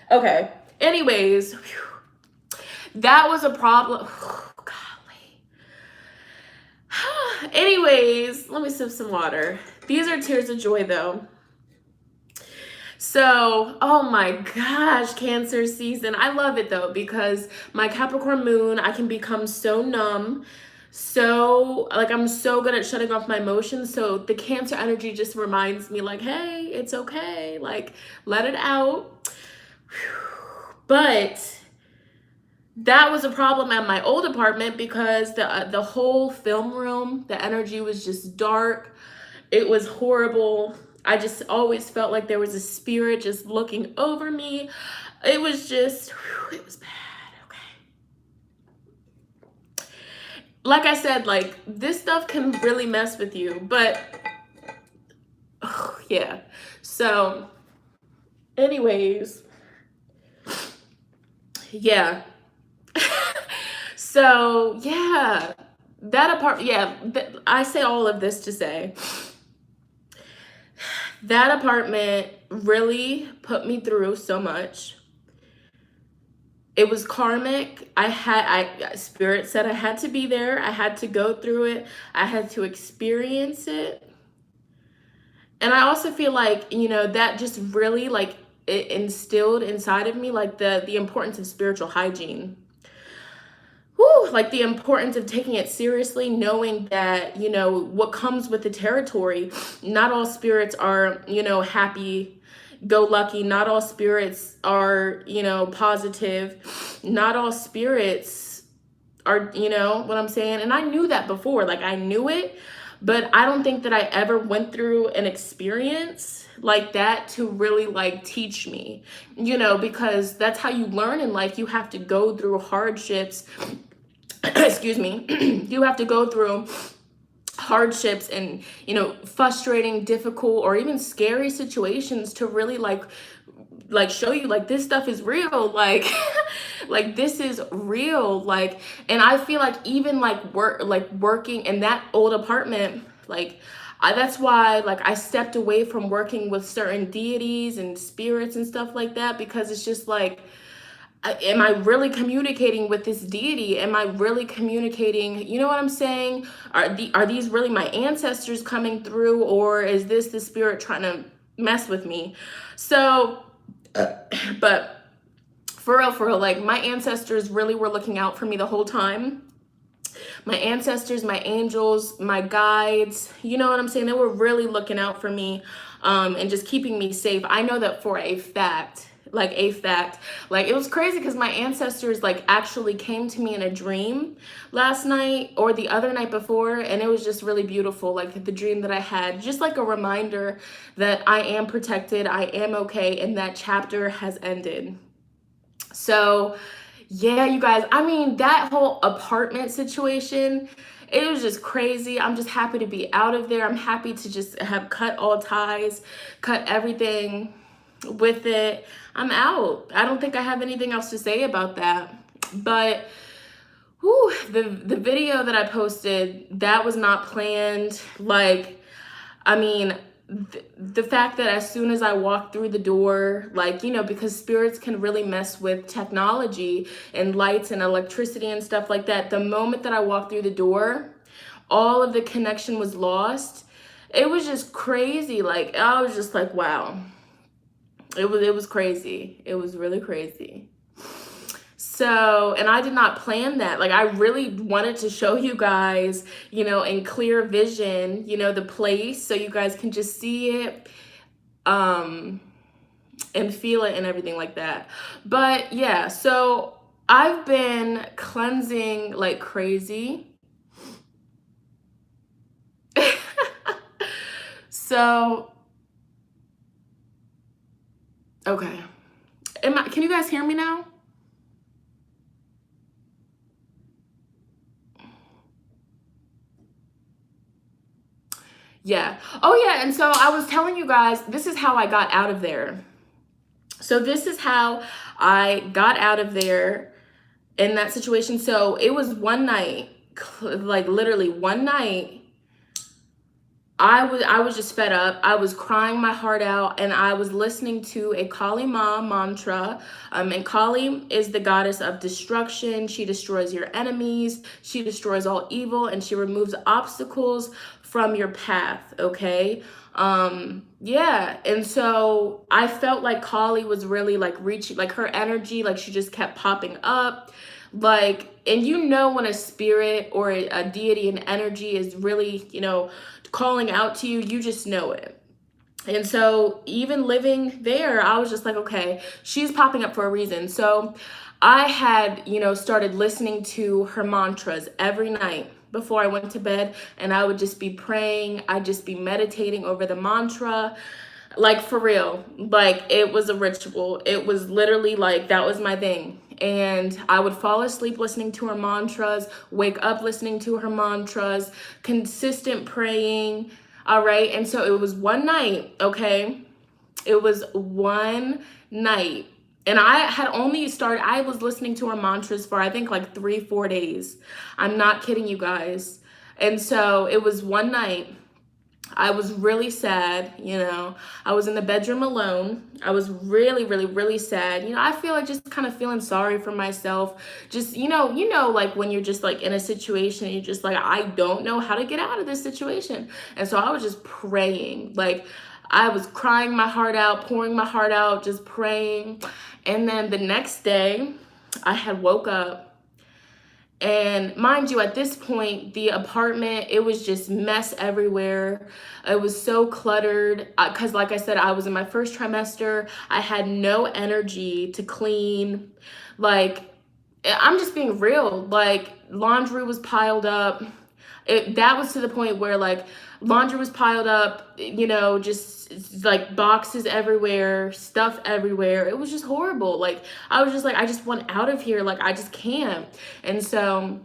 Okay. Anyways, whew, that was a problem. Oh, golly. Anyways, let me sip some water. These are tears of joy though. So, oh my gosh, Cancer season. I love it though because my Capricorn moon, I can become so numb. So like I'm so good at shutting off my emotions. So the Cancer energy just reminds me like, hey, it's okay. Like let it out. But that was a problem at my old apartment because the whole film room, the energy was just dark. It was horrible. I just always felt like there was a spirit just looking over me. It was just, whew, it was bad. Like I said, like this stuff can really mess with you, but oh, yeah. So anyways, yeah. So yeah, that apartment, yeah, I say all of this to say that apartment really put me through so much. It was karmic. Spirit said I had to be there. I had to go through it. I had to experience it. And I also feel like, you know, that just really like it instilled inside of me like the importance of spiritual hygiene. Whew, like the importance of taking it seriously, knowing that, you know, what comes with the territory. Not all spirits are, you know, happy go lucky. Not all spirits are, you know, positive. Not all spirits are, you know what I'm saying? And I knew that before, like I knew it, but I don't think that I ever went through an experience like that to really like teach me, you know, because that's how you learn in life. You have to go through hardships. Excuse me. You have to go through hardships and, you know, frustrating, difficult, or even scary situations to really like show you like this stuff is real, like like this is real, like. And I feel like even like working in that old apartment, like that's why like I stepped away from working with certain deities and spirits and stuff like that, because it's just like, am I really communicating with this deity? Am I really communicating? You know what I'm saying? Are these really my ancestors coming through, or is this the spirit trying to mess with me? So, but For real, like my ancestors really were looking out for me the whole time. My ancestors, my angels, my guides, you know what I'm saying? They were really looking out for me, and just keeping me safe. I know that for a fact. Like a fact. Like it was crazy because my ancestors like actually came to me in a dream last night or the other night before, and it was just really beautiful. Like the dream that I had, just like a reminder that I am protected, I am okay, and that chapter has ended. So yeah, you guys, I mean, that whole apartment situation, it was just crazy. I'm just happy to be out of there. I'm happy to just have cut all ties, cut everything with it. I'm out. I don't think I have anything else to say about that. But whew, the video that I posted, that was not planned. Like, I mean, the fact that as soon as I walked through the door, like, you know, because spirits can really mess with technology and lights and electricity and stuff like that. The moment that I walked through the door, all of the connection was lost. It was just crazy. Like, I was just like, wow. It was crazy. It was really crazy. So, and I did not plan that. Like, I really wanted to show you guys, you know, in clear vision, you know, the place so you guys can just see it, and feel it and everything like that. But yeah, so I've been cleansing like crazy. So, okay. Can you guys hear me now? Yeah. Oh, yeah. And so I was telling you guys, this is how I got out of there. So this is how I got out of there in that situation. So it was one night, like literally one night. I was just fed up. I was crying my heart out, and I was listening to a Kali Ma mantra. And Kali is the goddess of destruction. She destroys your enemies. She destroys all evil, and she removes obstacles from your path. Okay. Yeah. And so I felt like Kali was really like reaching, like her energy, like she just kept popping up. Like, and you know when a spirit or a deity and energy is really, you know, calling out to you, you just know it. And so even living there, I was just like, okay, she's popping up for a reason. So I had, you know, started listening to her mantras every night before I went to bed, and I would just be praying. I'd just be meditating over the mantra. Like for real, like it was a ritual. It was literally like that was my thing. And I would fall asleep listening to her mantras, wake up listening to her mantras, consistent praying. All right. And so it was one night, okay? It was one night. And I had only started, I was listening to her mantras for I think like 3-4 days. I'm not kidding you guys. And so it was one night. I was really sad, you know. I was in the bedroom alone. I was really, really, really sad. You know, I feel like just kind of feeling sorry for myself. Just, you know, like when you're just like in a situation, you're just like, I don't know how to get out of this situation. And so I was just praying. Like I was crying my heart out, pouring my heart out, just praying. And then the next day, I had woke up. And mind you, at this point, the apartment, it was just mess everywhere. It was so cluttered because like I said, I was in my first trimester. I had no energy to clean. Like, I'm just being real. Like, laundry was piled up. That was to the point where like laundry was piled up, you know, just like boxes everywhere, stuff everywhere. It was just horrible. Like I was just like, I just want out of here. Like I just can't. And so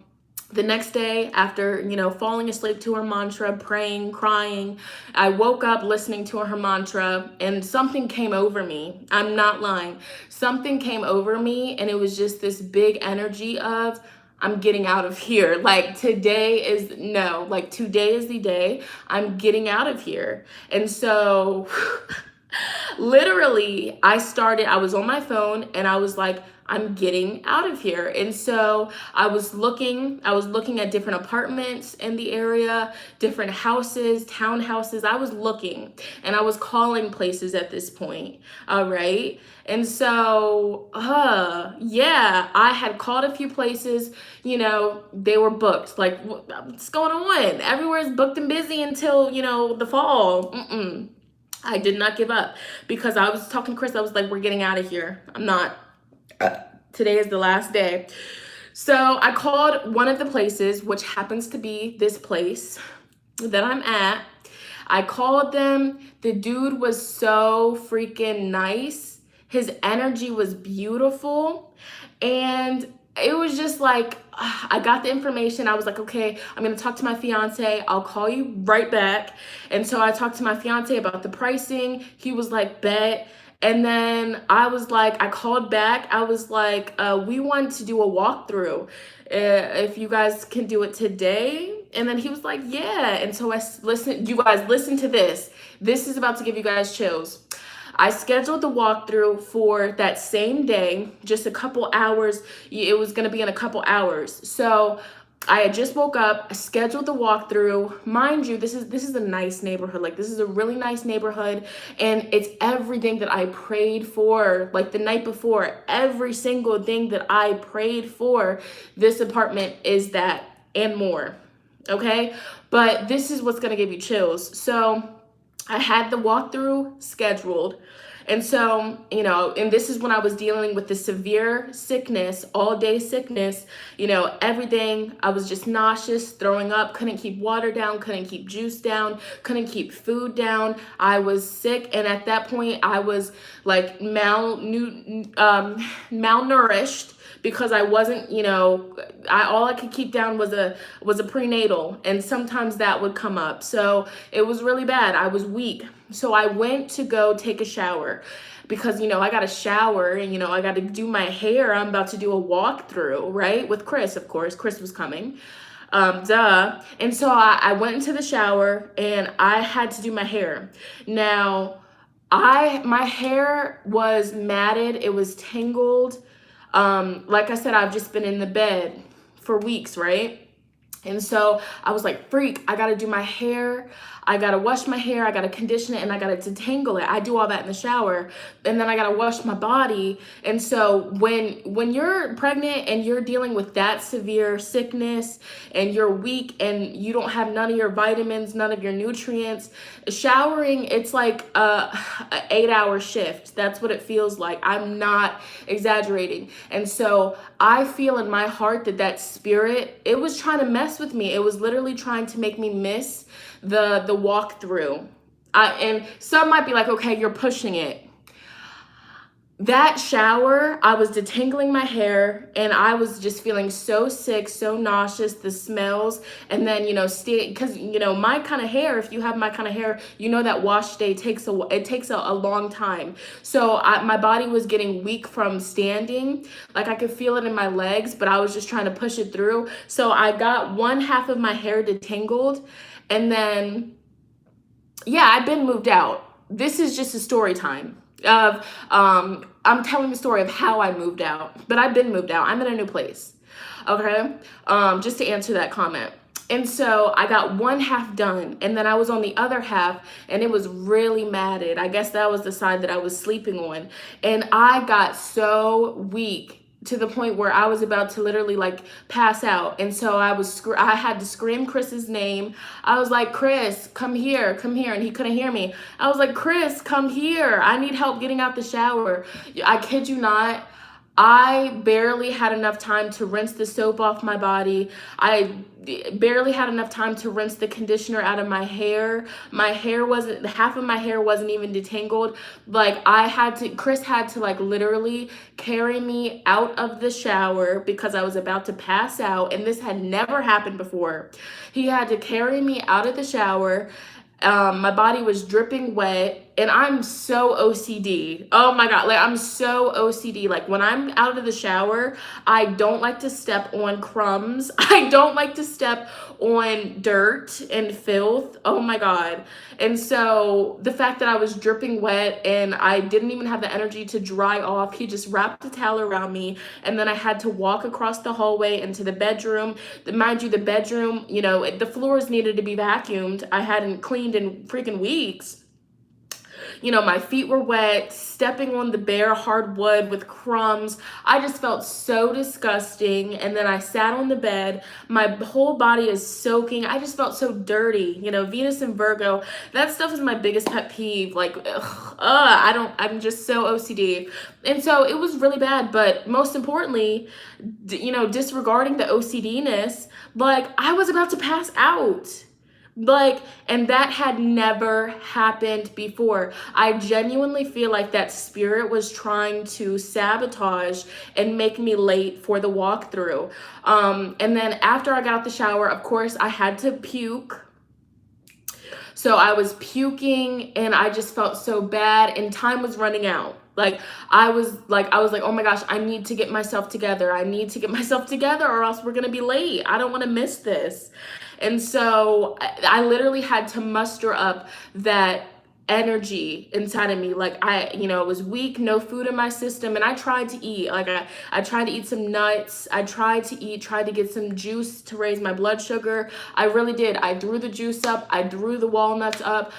the next day after, you know, falling asleep to her mantra, praying, crying, I woke up listening to her mantra and something came over me. I'm not lying. Something came over me and it was just this big energy of, I'm getting out of here. Like today is the day I'm getting out of here. And so literally I was on my phone and I was like, I'm getting out of here. And so I was looking at different apartments in the area, different houses, townhouses. I was looking and I was calling places at this point. All right. And so, yeah, I had called a few places, you know, they were booked. Like, what's going on? Everywhere's booked and busy until, you know, the fall. I did not give up because I was talking to Chris. I was like, we're getting out of here. I'm not. Today is the last day. So I called one of the places, which happens to be this place that I'm at. I called them. The dude was so freaking nice. His energy was beautiful. And it was just like, I got the information. I was like, okay, I'm going to talk to my fiance. I'll call you right back. And so I talked to my fiance about the pricing. He was like, bet. And then I was like, I called back. I was like, we want to do a walkthrough. If you guys can do it today. And then he was like, yeah. And so I listened. You guys, listen to this. This is about to give you guys chills. I scheduled the walkthrough for that same day, just a couple hours. It was going to be in a couple hours. So I had just woke up, I scheduled the walkthrough. Mind you, this is a nice neighborhood. Like, this is a really nice neighborhood, and it's everything that I prayed for. Like the night before, every single thing that I prayed for, this apartment is that and more. Okay? But this is what's going to give you chills. So I had the walkthrough scheduled. And so, you know, and this is when I was dealing with the severe sickness, all day sickness, you know, everything. I was just nauseous, throwing up, couldn't keep water down, couldn't keep juice down, couldn't keep food down. I was sick. And at that point, I was like malnourished, because I wasn't, you know, all I could keep down was a prenatal, and sometimes that would come up. So it was really bad. I was weak. So I went to go take a shower because, you know, I got to shower and, you know, I got to do my hair. I'm about to do a walkthrough, right? With Chris, of course. Chris was coming. Duh. And so I went into the shower and I had to do my hair. Now, my hair was matted. It was tangled. Like I said, I've just been in the bed for weeks, right? And so I was like, freak, I gotta do my hair. I gotta wash my hair. I gotta condition it, and I gotta detangle it. I do all that in the shower, and then I gotta wash my body. And so when you're pregnant and you're dealing with that severe sickness and you're weak and you don't have none of your vitamins, none of your nutrients, showering, it's like a 8-hour shift. That's what it feels like. I'm not exaggerating. And so I feel in my heart that spirit, it was trying to mess with me. It was literally trying to make me miss the walkthrough. And some might be like, okay, you're pushing it. That shower, I was detangling my hair and I was just feeling so sick, so nauseous, the smells. And then, you know, because, you know, my kind of hair, if you have my kind of hair, you know that wash day takes a long time. So my body was getting weak from standing. Like, I could feel it in my legs, but I was just trying to push it through. So I got one half of my hair detangled, and then, yeah, I've been moved out. This is just a story time of I'm telling the story of how I moved out, but I've been moved out. I'm in a new place. Okay. Just to answer that comment. And so I got one half done, and then I was on the other half, and it was really matted. I guess that was the side that I was sleeping on. And I got so weak to the point where I was about to literally like pass out. And so I had to scream Chris's name. I was like, Chris, come here, come here. And he couldn't hear me. I was like, Chris, come here. I need help getting out the shower. I kid you not. I barely had enough time to rinse the soap off my body. I barely had enough time to rinse the conditioner out of my hair. Half of my hair wasn't even detangled. Like, Chris had to like literally carry me out of the shower because I was about to pass out. And this had never happened before. He had to carry me out of the shower. My body was dripping wet. and I'm so OCD. Oh my God, like I'm so OCD. Like when I'm out of the shower, I don't like to step on crumbs. I don't like to step on dirt and filth. Oh my God. And so the fact that I was dripping wet and I didn't even have the energy to dry off, he just wrapped a towel around me, and then I had to walk across the hallway into the bedroom. Mind you, the bedroom, you know, the floors needed to be vacuumed. I hadn't cleaned in freaking weeks. You know, my feet were wet, stepping on the bare hardwood with crumbs. I just felt so disgusting. And then I sat on the bed. My whole body is soaking. I just felt so dirty. You know, Venus and Virgo, that stuff is my biggest pet peeve. Like, I'm just so OCD. And so it was really bad. But most importantly, you know, disregarding the OCD-ness, like I was about to pass out. Like, and that had never happened before. I genuinely feel like that spirit was trying to sabotage and make me late for the walkthrough. And then after I got out the shower, of course, I had to puke. So I was puking and I just felt so bad and time was running out. I was like, oh my gosh, I need to get myself together. I need to get myself together or else we're going to be late. I don't want to miss this. And so I literally had to muster up that energy inside of me. Like it was weak, no food in my system. And I tried to eat. Like I tried to eat some nuts. I tried to get some juice to raise my blood sugar. I really did. I threw the juice up. I threw the walnuts up.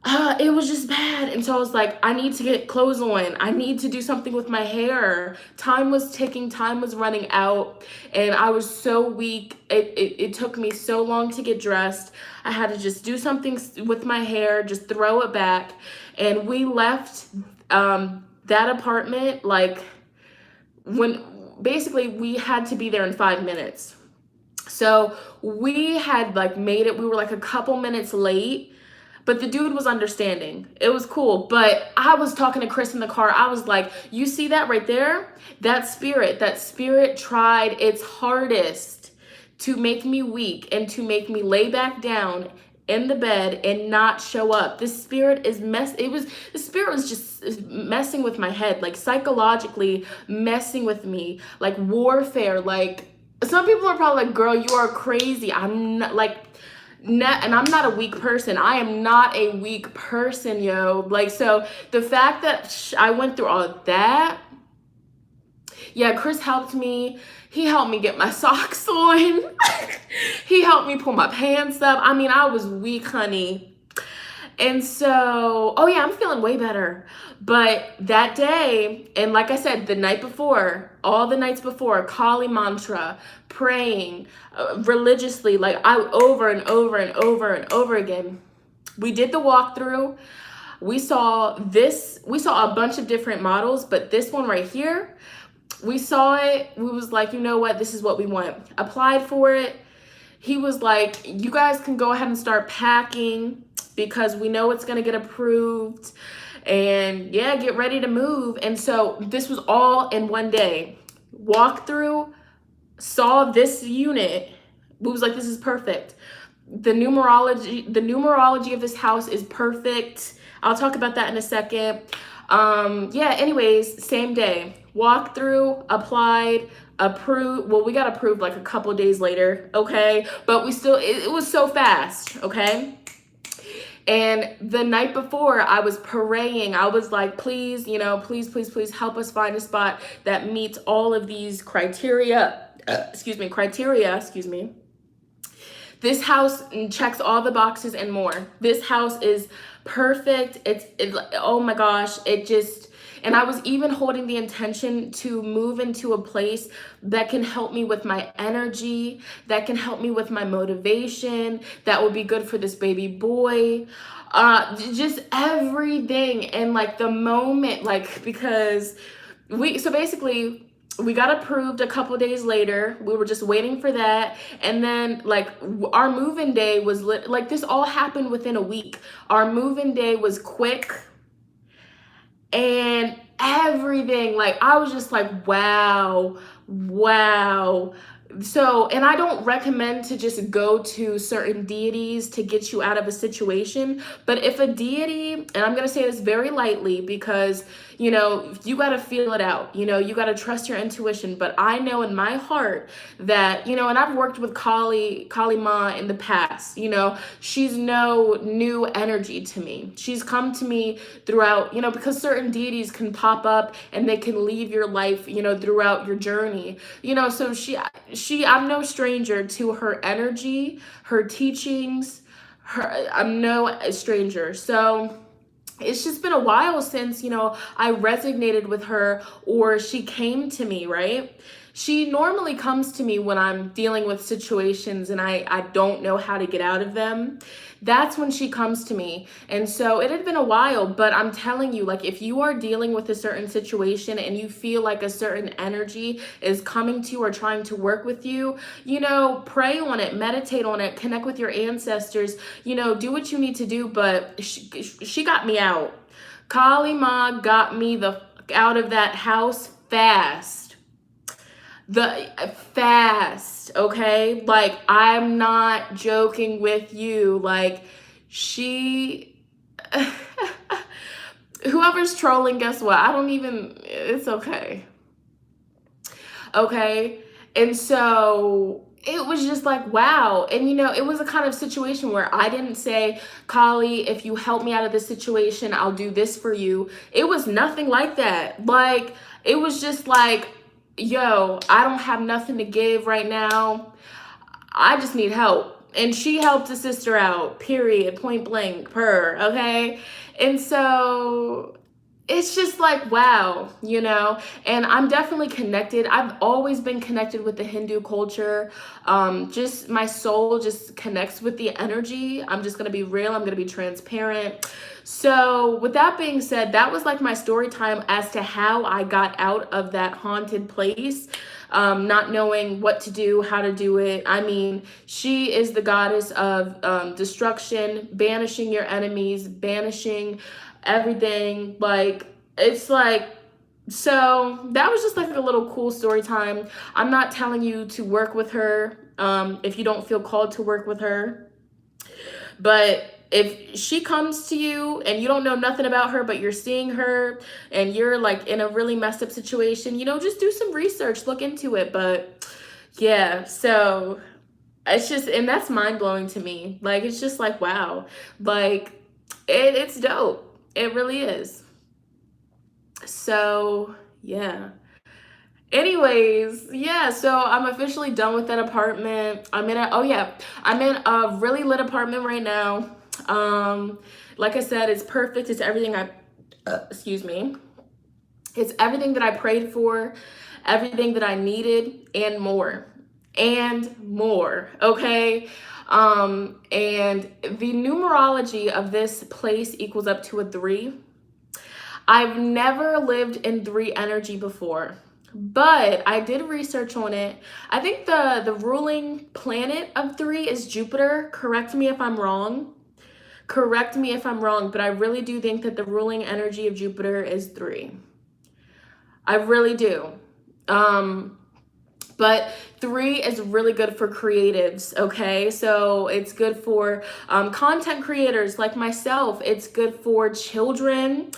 It was just bad. And so I was like, I need to get clothes on. I need to do something with my hair. Time was ticking. Time was running out. And I was so weak. It took me so long to get dressed. I had to just do something with my hair, just throw it back. And we left that apartment when basically we had to be there in 5 minutes. So we had made it. We were a couple minutes late. But the dude was understanding. It was cool. But I was talking to Chris in the car. I was like, you see that right there? That spirit tried its hardest to make me weak and to make me lay back down in the bed and not show up. The spirit was just messing with my head, psychologically messing with me, warfare. Some people are probably like, girl, you are crazy. I'm not and I'm not a weak person. I am not a weak person, yo. So the fact that I went through all of that, yeah, Chris helped me. He helped me get my socks on. He helped me pull my pants up. I mean, I was weak, honey. And so, oh yeah, I'm feeling way better. But that day, and like I said, the night before, all the nights before, Kali mantra, praying religiously, over and over and over and over again. We did the walkthrough. We saw a bunch of different models, but this one right here, we saw it. We was like, you know what? This is what we want. Applied for it. He was like, you guys can go ahead and start packing because we know it's going to get approved. And yeah, get ready to move. And so this was all in one day. Walked through, saw this unit. We was like, this is perfect. The numerology of this house is perfect. I'll talk about that in a second. Yeah, anyways, same day. Walked through, applied, approved. Well, we got approved a couple days later, okay? But it was so fast, okay? And the night before, I was praying. I was like, please, please help us find a spot that meets all of these criteria. This house checks all the boxes and more. This house is perfect. Oh my gosh, and I was even holding the intention to move into a place that can help me with my energy, that can help me with my motivation, that would be good for this baby boy. Just everything. And the moment, because basically we got approved a couple days later. We were just waiting for that. And then our move-in day was this all happened within a week. Our move-in day was quick. And everything, I was just like, wow. So, and I don't recommend to just go to certain deities to get you out of a situation. But if a deity, and I'm going to say this very lightly because, you know, you got to feel it out, you know, you got to trust your intuition. But I know in my heart that, you know, and I've worked with Kali Ma in the past, you know, she's no new energy to me. She's come to me throughout, you know, because certain deities can pop up and they can leave your life, you know, throughout your journey, you know. So I'm no stranger to her energy, her teachings, I'm no stranger. So it's just been a while since, you know, I resonated with her or she came to me, right? She normally comes to me when I'm dealing with situations and I don't know how to get out of them. That's when she comes to me. And so it had been a while, but I'm telling you, like, if you are dealing with a certain situation and you feel like a certain energy is coming to you or trying to work with you, you know, pray on it, meditate on it, connect with your ancestors, you know, do what you need to do. But she got me out. Kali Ma got me the out of that house fast. Okay? Like, I'm not joking with you. Like, she whoever's trolling, guess what? I don't even, it's okay. Okay? And so it was just like, wow. And you know, it was a kind of situation where I didn't say, Kali, if you help me out of this situation, I'll do this for you. It was nothing like that. Like, it was just like, yo, I don't have nothing to give right now. I just need help. And she helped a sister out, period, point blank, okay? And so it's just like, wow, you know. And I'm definitely connected. I've always been connected with the Hindu culture. Just my soul just connects with the energy. I'm just gonna be real, I'm gonna be transparent. So with that being said, that was like my story time as to how I got out of that haunted place. Not knowing what to do, how to do it. I mean, she is the goddess of destruction, banishing your enemies, banishing everything. Like, it's like, so that was just like a little cool story time. I'm not telling you to work with her if you don't feel called to work with her. But if she comes to you and you don't know nothing about her, but you're seeing her and you're like in a really messed up situation, you know, just do some research, look into it. But yeah, so it's just, and that's mind blowing to me. Like, it's just like, wow, like it's dope. It really is. So yeah. Anyways, yeah, so I'm officially done with that apartment. I'm in a really lit apartment right now. Like I said, it's perfect. It's everything excuse me. It's everything that I prayed for, everything that I needed, and more. And more, okay? And the numerology of this place equals up to a 3. I've never lived in 3 energy before, but I did research on it. I think the ruling planet of 3 is Jupiter. Correct me if I'm wrong. Correct me if I'm wrong, but I really do think that the ruling energy of Jupiter is 3. I really do. But 3 is really good for creatives, okay? So it's good for content creators like myself. It's good for children.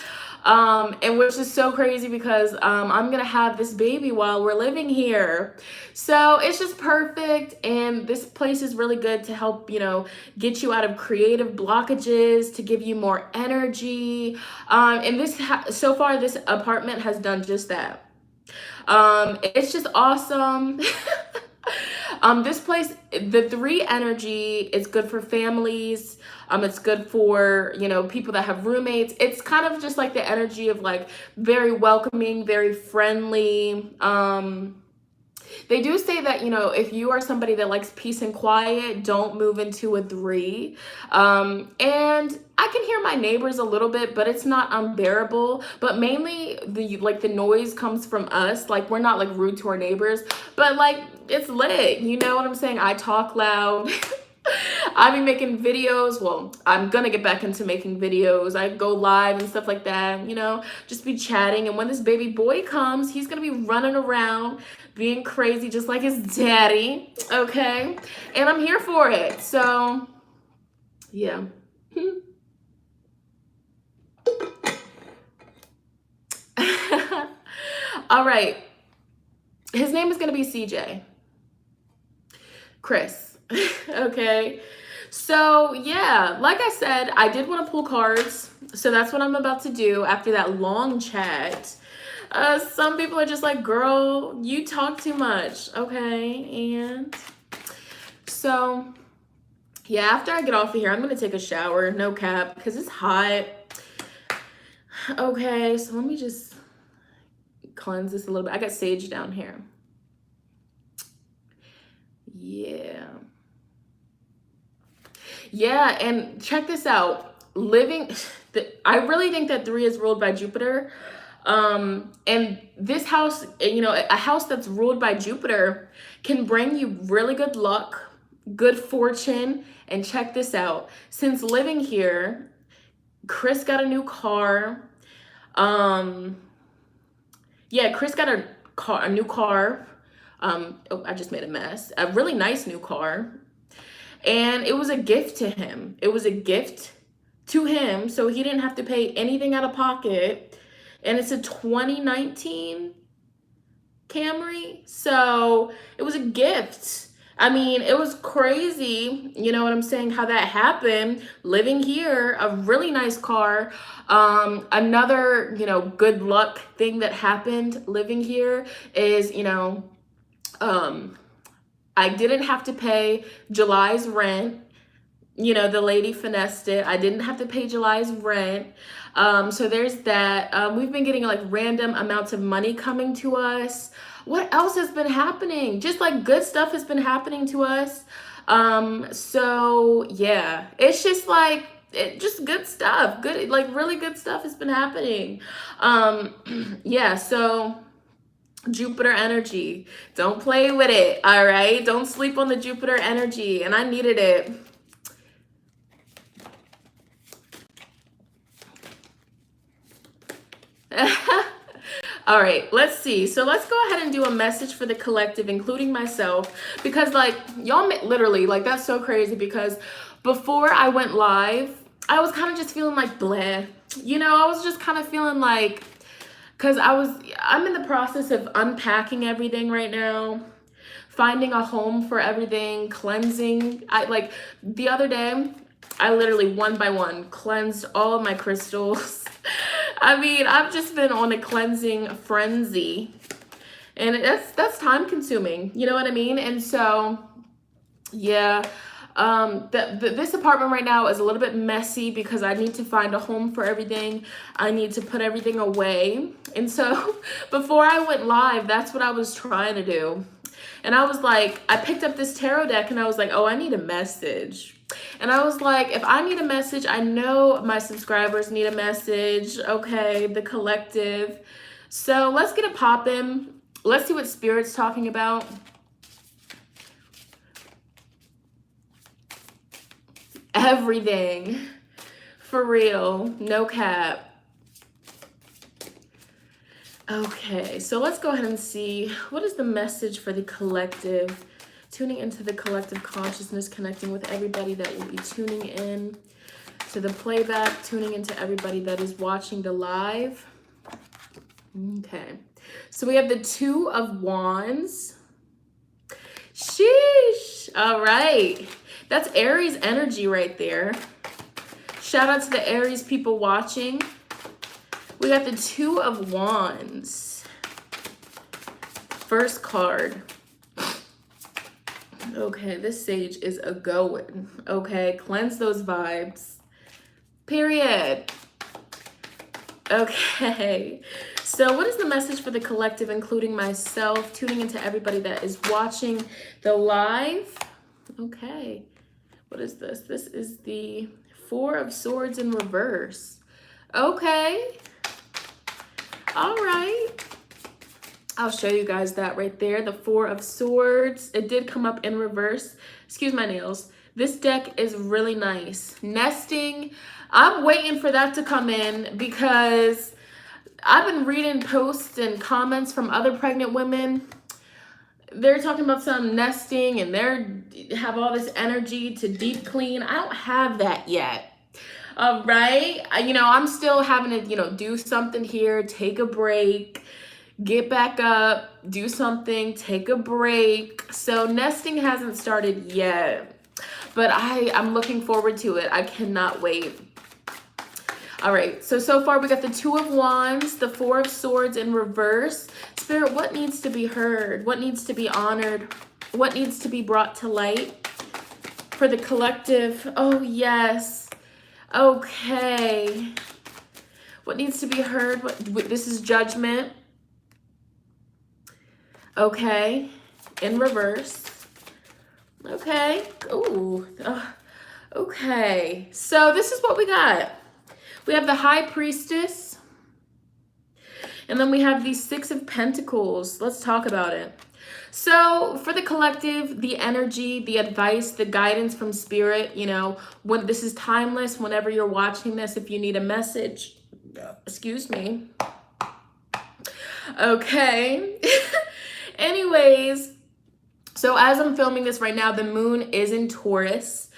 And which is so crazy because I'm gonna have this baby while we're living here. So it's just perfect. And this place is really good to help, you know, get you out of creative blockages, to give you more energy. And so far, this apartment has done just that. It's just awesome. This place, the 3 energy is good for families. It's good for, you know, people that have roommates. It's kind of just like the energy of like very welcoming, very friendly. They do say that, you know, if you are somebody that likes peace and quiet, don't move into a 3. And I can hear my neighbors a little bit, but it's not unbearable. But mainly the noise comes from us. Like, we're not like rude to our neighbors, but like it's lit. You know what I'm saying? I talk loud. I be making videos. Well, I'm gonna get back into making videos. I go live and stuff like that, you know, just be chatting. And when this baby boy comes, he's gonna be running around, being crazy just like his daddy, okay? And I'm here for it. So, yeah. All right. His name is gonna be CJ. Chris. Okay. So yeah, like I said, I did want to pull cards. So that's what I'm about to do after that long chat. Some people are just like, girl, you talk too much. Okay. And so yeah, after I get off of here, I'm going to take a shower. No cap, because it's hot. Okay. So let me just cleanse this a little bit. I got sage down here. Yeah. Yeah, and check this out. I really think that 3 is ruled by Jupiter. And this house, you know, a house that's ruled by Jupiter can bring you really good luck, good fortune. And check this out. Since living here, Chris got a new car. Yeah, Chris got a new car. Oh, I just made a mess. A really nice new car. And it was a gift to him. It was a gift to him, so he didn't have to pay anything out of pocket. And it's a 2019 Camry, so it was a gift. I mean, it was crazy, you know what I'm saying, how that happened. Living here, a really nice car. Another, you know, good luck thing that happened living here is, you know, I didn't have to pay July's rent. You know, the lady finessed it. I didn't have to pay July's rent. So there's that. We've been getting like random amounts of money coming to us. What else has been happening? Just like good stuff has been happening to us. So yeah, it's just like, just good stuff. Good, like really good stuff has been happening. Yeah, so Jupiter energy. Don't play with it, all right? Don't sleep on the Jupiter energy, and I needed it. All right, let's see. So let's go ahead and do a message for the collective, including myself, because like y'all literally, like that's so crazy, because before I went live, I was kind of just feeling like bleh. You know, I was just kind of feeling like, because I'm in the process of unpacking everything right now, finding a home for everything, cleansing. Like the other day, I literally one by one cleansed all of my crystals. I mean, I've just been on a cleansing frenzy, and that's time consuming. You know what I mean? And so, yeah. This apartment right now is a little bit messy because I need to find a home for everything. I need to put everything away. And so before I went live, that's what I was trying to do. And I was like, I picked up this tarot deck and I was like, oh, I need a message. And I was like, if I need a message, I know my subscribers need a message. Okay, the collective. So let's get it poppin'. Let's see what Spirit's talking about. Everything. For real. No cap. Okay, so let's go ahead and see. What is the message for the collective? Tuning into the collective consciousness, connecting with everybody that will be tuning in to the playback, tuning into everybody that is watching the live. Okay, so we have the 2 of Wands. Sheesh. All right. That's Aries energy right there. Shout out to the Aries people watching. We got the 2 of Wands. First card. Okay, this sage is a going. Okay, cleanse those vibes. Period. Okay. So what is the message for the collective, including myself, tuning into everybody that is watching the live? Okay. What is this? This is the 4 of Swords in reverse. Okay. All right. I'll show you guys that right there. The 4 of Swords. It did come up in reverse. Excuse my nails. This deck is really nice. Nesting, I'm waiting for that to come in because I've been reading posts and comments from other pregnant women. They're talking about some nesting and they have all this energy to deep clean. I don't have that yet. All right. I'm still having to, do something here, take a break, get back up, do something, take a break. So nesting hasn't started yet, but I'm looking forward to it. I cannot wait. All right, so far we got the Two of Wands, the Four of Swords in reverse. Spirit, what needs to be heard? What needs to be honored? What needs to be brought to light for the collective? Oh, yes. Okay. What needs to be heard? This is Judgment. Okay. In reverse. Okay. Ooh. Okay. So this is what we got. We have the High Priestess. And then we have the Six of Pentacles. Let's talk about it. So for the collective, the energy, the advice, the guidance from Spirit, when this is timeless, whenever you're watching this, if you need a message, excuse me. Okay. Anyways, so as I'm filming this right now, the moon is in Taurus.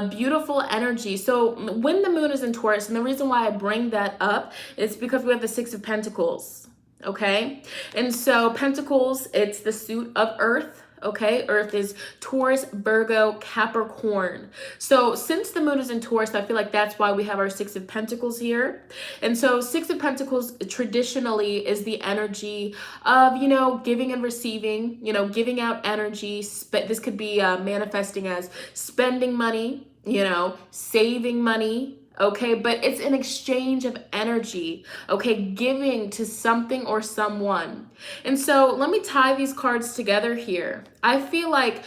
Beautiful energy. So when the moon is in Taurus, and the reason why I bring that up is because we have the Six of Pentacles. Okay. And so Pentacles, it's the suit of Earth. Okay, Earth is Taurus, Virgo, Capricorn. So since the moon is in Taurus, I feel like that's why we have our Six of Pentacles here. And so Six of Pentacles traditionally is the energy of, giving and receiving, giving out energy. This could be manifesting as spending money, saving money. Okay, but it's an exchange of energy, okay, giving to something or someone. And so let me tie these cards together here. I feel like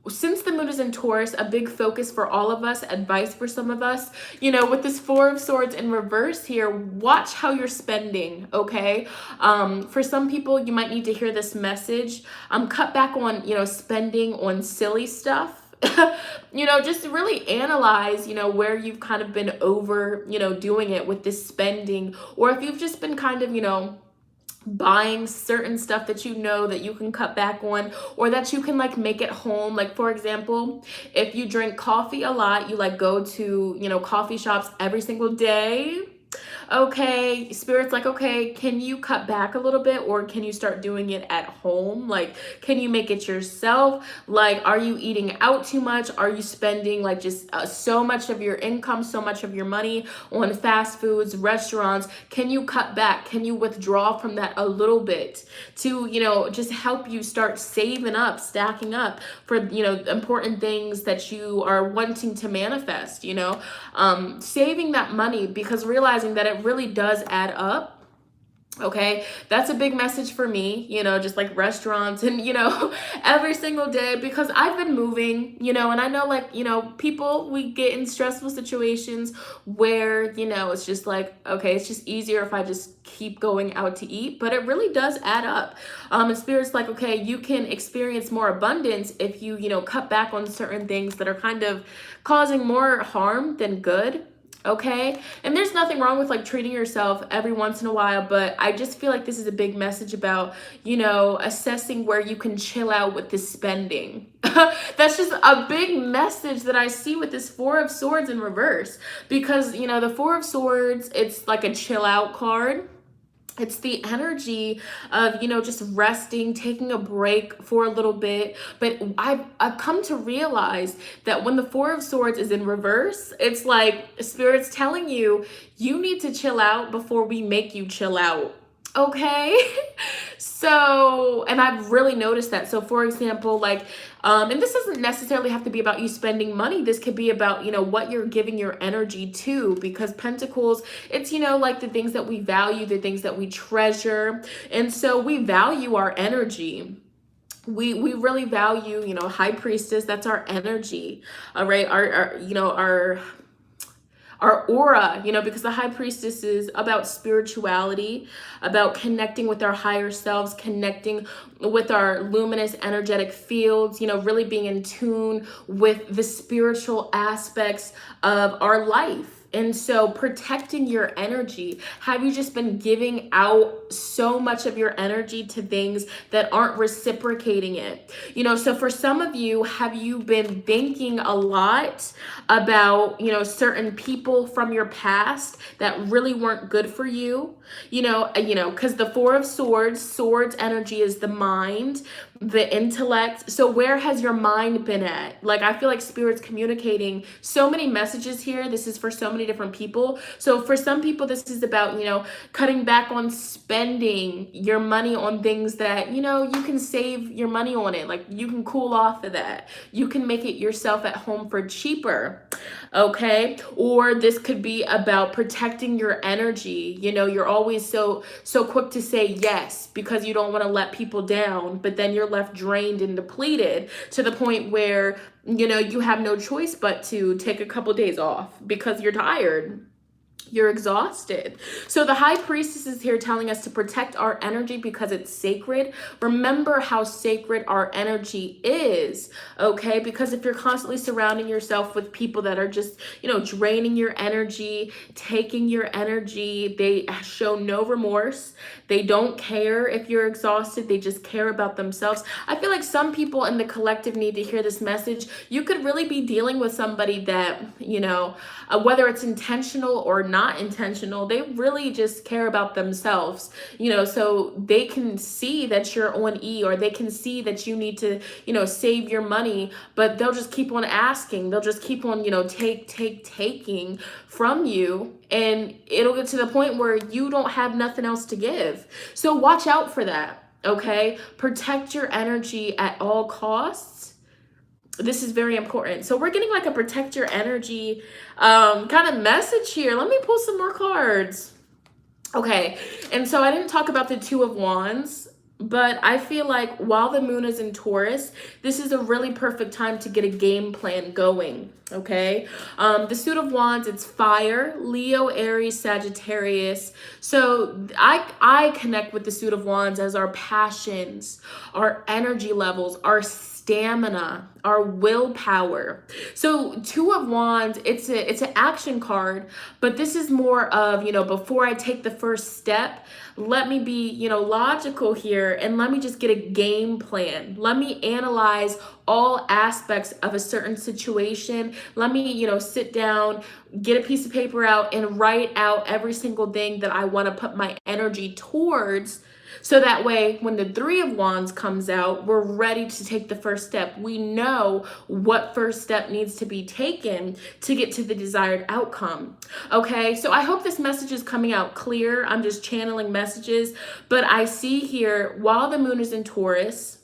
since the moon is in Taurus, a big focus for all of us, advice for some of us, with this Four of Swords in reverse here, watch how you're spending, okay? For some people, you might need to hear this message. Cut back on, spending on silly stuff. Just to really analyze, where you've kind of been over, doing it with this spending, or if you've just been kind of, buying certain stuff that that you can cut back on, or that you can make at home. Like, for example, if you drink coffee a lot, you go to, coffee shops every single day. Okay, Spirit's okay, can you cut back a little bit, or can you start doing it at home? Can you make it yourself? Are you eating out too much? Are you spending just so much of your income, so much of your money on fast foods, restaurants? Can you cut back? Can you withdraw from that a little bit to, just help you start saving up, stacking up for, important things that you are wanting to manifest, saving that money, because realizing that it really does add up. Okay, that's a big message for me, just restaurants and, every single day, because I've been moving, and I know people, we get in stressful situations where, it's just okay, it's just easier if I just keep going out to eat, but it really does add up. And Spirit's okay, you can experience more abundance if you, cut back on certain things that are kind of causing more harm than good. Okay, and there's nothing wrong with treating yourself every once in a while, but I just feel like this is a big message about, assessing where you can chill out with this spending. That's just a big message that I see with this Four of Swords in reverse, because, the Four of Swords, it's like a chill out card. It's the energy of, just resting, taking a break for a little bit. But I've come to realize that when the Four of Swords is in reverse, it's Spirit's telling you, you need to chill out before we make you chill out. Okay. So, and I've really noticed that. So for example, and this doesn't necessarily have to be about you spending money. This could be about, what you're giving your energy to, because Pentacles, it's, the things that we value, the things that we treasure. And so we value our energy. We really value, High Priestess, that's our energy. All right. our aura, you know, because the high priestess is about spirituality, about connecting with our higher selves, connecting with our luminous energetic fields, you know, really being in tune with the spiritual aspects of our life. And so protecting your energy, have you just been giving out so much of your energy to things that aren't reciprocating it? You know, so for some of you, have you been thinking a lot about, you know, certain people from your past that really weren't good for you? You know, because the Four of Swords, swords energy is the mind, the intellect. So where has your mind been at? Like, I feel like Spirit's communicating so many messages here. This is for so many different people. So for some people, this is about, you know, cutting back on spending your money on things that, you know, you can save your money on it. Like, you can cool off of that. You can make it yourself at home for cheaper. Okay. Or this could be about protecting your energy. You know, you're always so quick to say yes because you don't want to let people down, but then you're left drained and depleted to the point where, you know, you have no choice but to take a couple days off because you're tired. You're exhausted. So the high priestess is here telling us to protect our energy because it's sacred. Remember how sacred our energy is, okay? Because if you're constantly surrounding yourself with people that are just, you know, draining your energy, taking your energy, they show no remorse. They don't care if you're exhausted. They just care about themselves. I feel like some people in the collective need to hear this message. You could really be dealing with somebody that, you know, whether it's intentional or not intentional, they really just care about themselves, you know, so they can see that you're on E, or they can see that you need to, you know, save your money, but they'll just keep on asking. They'll just keep on, you know, taking from you, and it'll get to the point where you don't have nothing else to give. So watch out for that, okay? Protect your energy at all costs. This is very important. So we're getting like a protect your energy kind of message here. Let me pull some more cards. Okay, and so I didn't talk about the Two of Wands, but I feel like while the moon is in Taurus, this is a really perfect time to get a game plan going, okay? The Suit of Wands, it's fire, Leo, Aries, Sagittarius. So I connect with the Suit of Wands as our passions, our energy levels, our stamina, our willpower. So Two of Wands, it's an action card, but this is more of, you know, before I take the first step, let me be, you know, logical here, and let me just get a game plan. Let me analyze all aspects of a certain situation. Let me, you know, sit down, get a piece of paper out, and write out every single thing that I want to put my energy towards. So that way, when the Three of Wands comes out, we're ready to take the first step. We know what first step needs to be taken to get to the desired outcome. Okay, so I hope this message is coming out clear. I'm just channeling messages, but I see here, while the moon is in Taurus,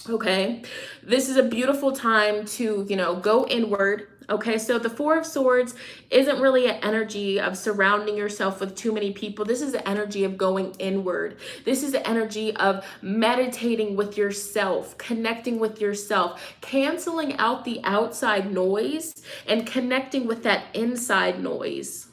okay, this is a beautiful time to, you know, go inward. Okay, so the Four of Swords isn't really an energy of surrounding yourself with too many people. This is the energy of going inward. This is the energy of meditating with yourself, connecting with yourself, canceling out the outside noise and connecting with that inside noise.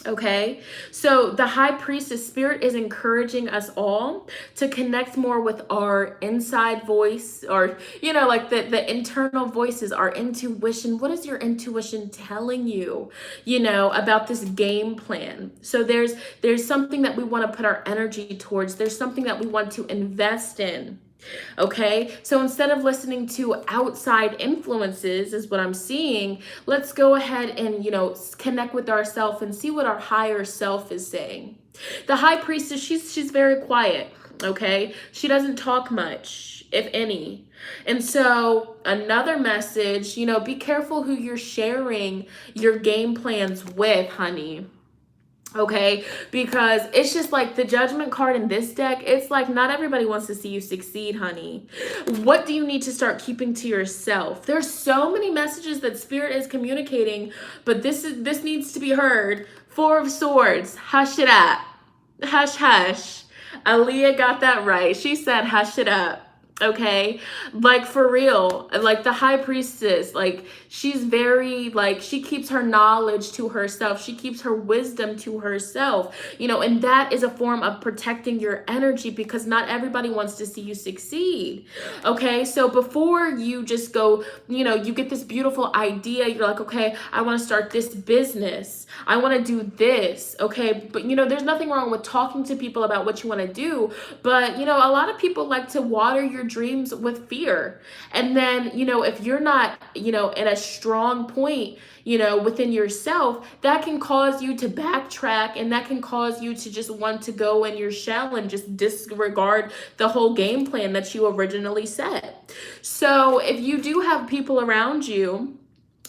Okay, so the high priestess spirit is encouraging us all to connect more with our inside voice, or, you know, like the internal voices, our intuition. What is your intuition telling you, you know, about this game plan? So there's something that we want to put our energy towards. There's something that we want to invest in. Okay, so instead of listening to outside influences, is what I'm seeing, let's go ahead and, you know, connect with ourselves and see what our higher self is saying. The high priestess, she's very quiet, okay? She doesn't talk much, if any. And so another message, you know, be careful who you're sharing your game plans with, honey. Okay, because it's just like the Judgment card in this deck, it's like not everybody wants to see you succeed, honey. What do you need to start keeping to yourself? There's so many messages that Spirit is communicating, but this needs to be heard. Four of Swords, hush it up. Hush, hush. Aaliyah got that right. She said hush it up. Okay, like for real, like the high priestess, like she's very, like, she keeps her knowledge to herself, she keeps her wisdom to herself, and that is a form of protecting your energy, because not everybody wants to see you succeed. Okay, so before you just go, you get this beautiful idea, you're like, okay, I want to start this business, I want to do this. Okay, but there's nothing wrong with talking to people about what you want to do, but a lot of people like to water your dreams with fear. And then, if you're not, in a strong point, within yourself, that can cause you to backtrack, and that can cause you to just want to go in your shell and just disregard the whole game plan that you originally set. So if you do have people around you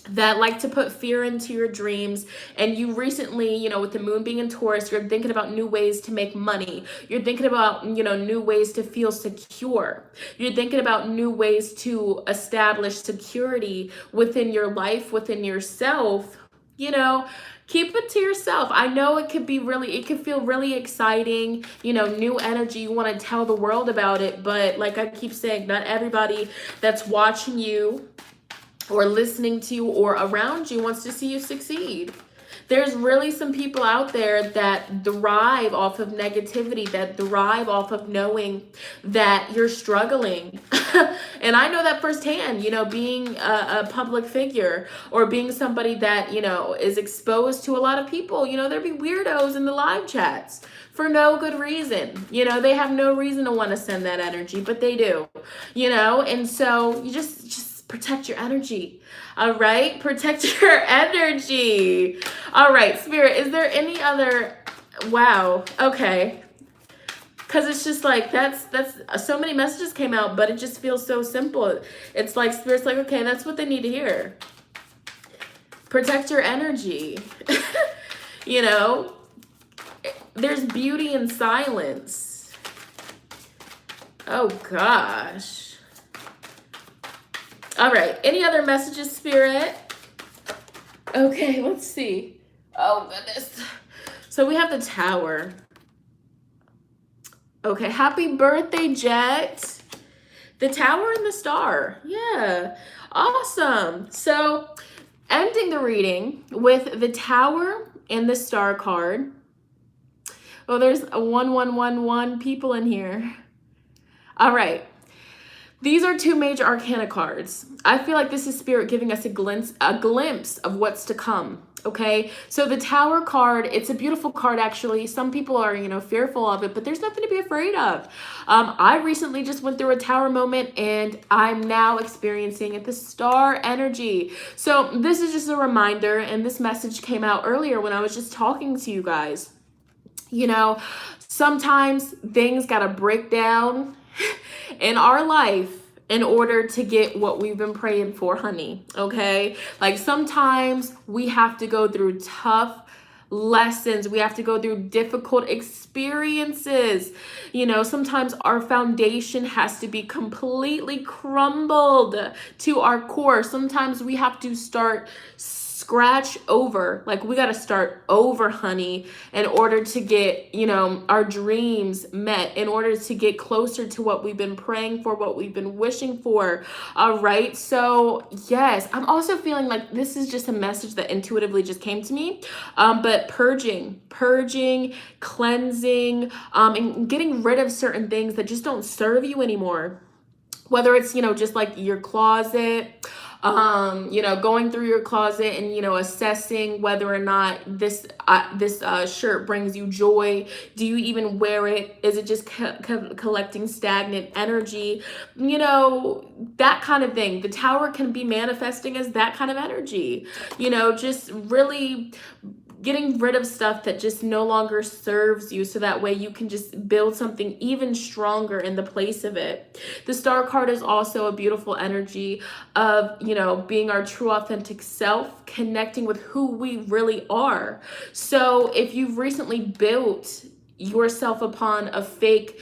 that like to put fear into your dreams, and you recently, with the moon being in Taurus, you're thinking about new ways to make money, you're thinking about, new ways to feel secure, you're thinking about new ways to establish security within your life, within yourself, keep it to yourself. I know it can feel really exciting, new energy, you want to tell the world about it, but like I keep saying, not everybody that's watching you or listening to you or around you wants to see you succeed. There's really some people out there that thrive off of negativity, that thrive off of knowing that you're struggling. And I know that firsthand, being a public figure, or being somebody that, is exposed to a lot of people. There'd be weirdos in the live chats for no good reason. They have no reason to want to send that energy, but they do, and so you just protect your energy. All right, protect your energy. All right, Spirit, is there any other? Wow. Okay, because it's just like that's so many messages came out, but it just feels so simple. It's like Spirit's like, okay, that's what they need to hear. Protect your energy. There's beauty in silence. Oh gosh. All right, any other messages, Spirit? Okay, let's see. Oh goodness. So we have the Tower. Okay, happy birthday, Jet. The Tower and the Star. Yeah, awesome. So ending the reading with the Tower and the Star card. Oh, there's a 1111 people in here. All right. These are two major arcana cards. I feel like this is Spirit giving us a glimpse of what's to come. Okay, so the Tower card, it's a beautiful card actually. Some people are, fearful of it, but there's nothing to be afraid of. I recently just went through a Tower moment, and I'm now experiencing the Star energy. So this is just a reminder, and this message came out earlier when I was just talking to you guys. Sometimes things gotta break down in our life in order to get what we've been praying for, honey. Okay, like sometimes we have to go through tough lessons, we have to go through difficult experiences. Sometimes our foundation has to be completely crumbled to our core. Sometimes we have to start scratch over, like we got to start over, honey, in order to get, our dreams met, in order to get closer to what we've been praying for, what we've been wishing for. All right, so yes, I'm also feeling like this is just a message that intuitively just came to me, but purging, cleansing, and getting rid of certain things that just don't serve you anymore. Whether it's, just like your closet, going through your closet and, assessing whether or not this shirt brings you joy. Do you even wear it? Is it just collecting stagnant energy? That kind of thing. The Tower can be manifesting as that kind of energy, just really getting rid of stuff that just no longer serves you, so that way you can just build something even stronger in the place of it. The Star card is also a beautiful energy of, being our true authentic self, connecting with who we really are. So if you've recently built yourself upon a fake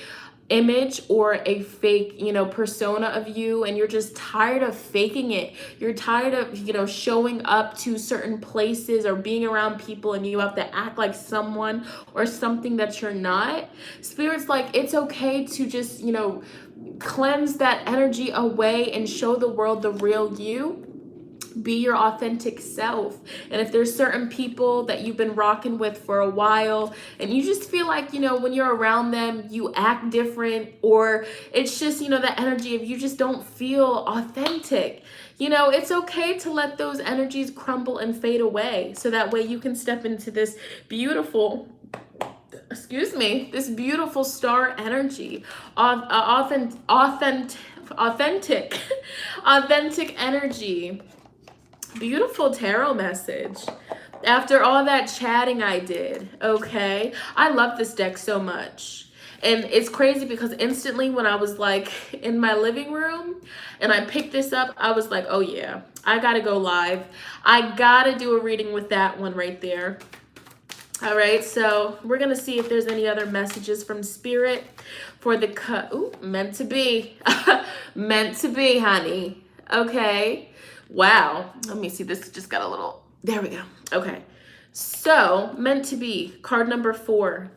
image or a fake, persona of you, and you're just tired of faking it, you're tired of, showing up to certain places or being around people and you have to act like someone or something that you're not, Spirit's like, it's okay to just, cleanse that energy away and show the world the real you. Be your authentic self. And if there's certain people that you've been rocking with for a while and you just feel like, you know, when you're around them, you act different, or it's just, you know, the energy of you just don't feel authentic, you know, it's okay to let those energies crumble and fade away. So that way you can step into this beautiful, this beautiful star energy, authentic energy. Beautiful tarot message. After all that chatting I did, okay? I love this deck so much. And it's crazy because instantly when I was like in my living room and I picked this up, I was like, oh yeah, I gotta go live. I gotta do a reading with that one right there. All right, so we're gonna see if there's any other messages from Spirit for the meant to be. Meant to be, honey. Okay. Wow. Let me see. This just got a little, there we go. Okay. So meant to be, card number 4.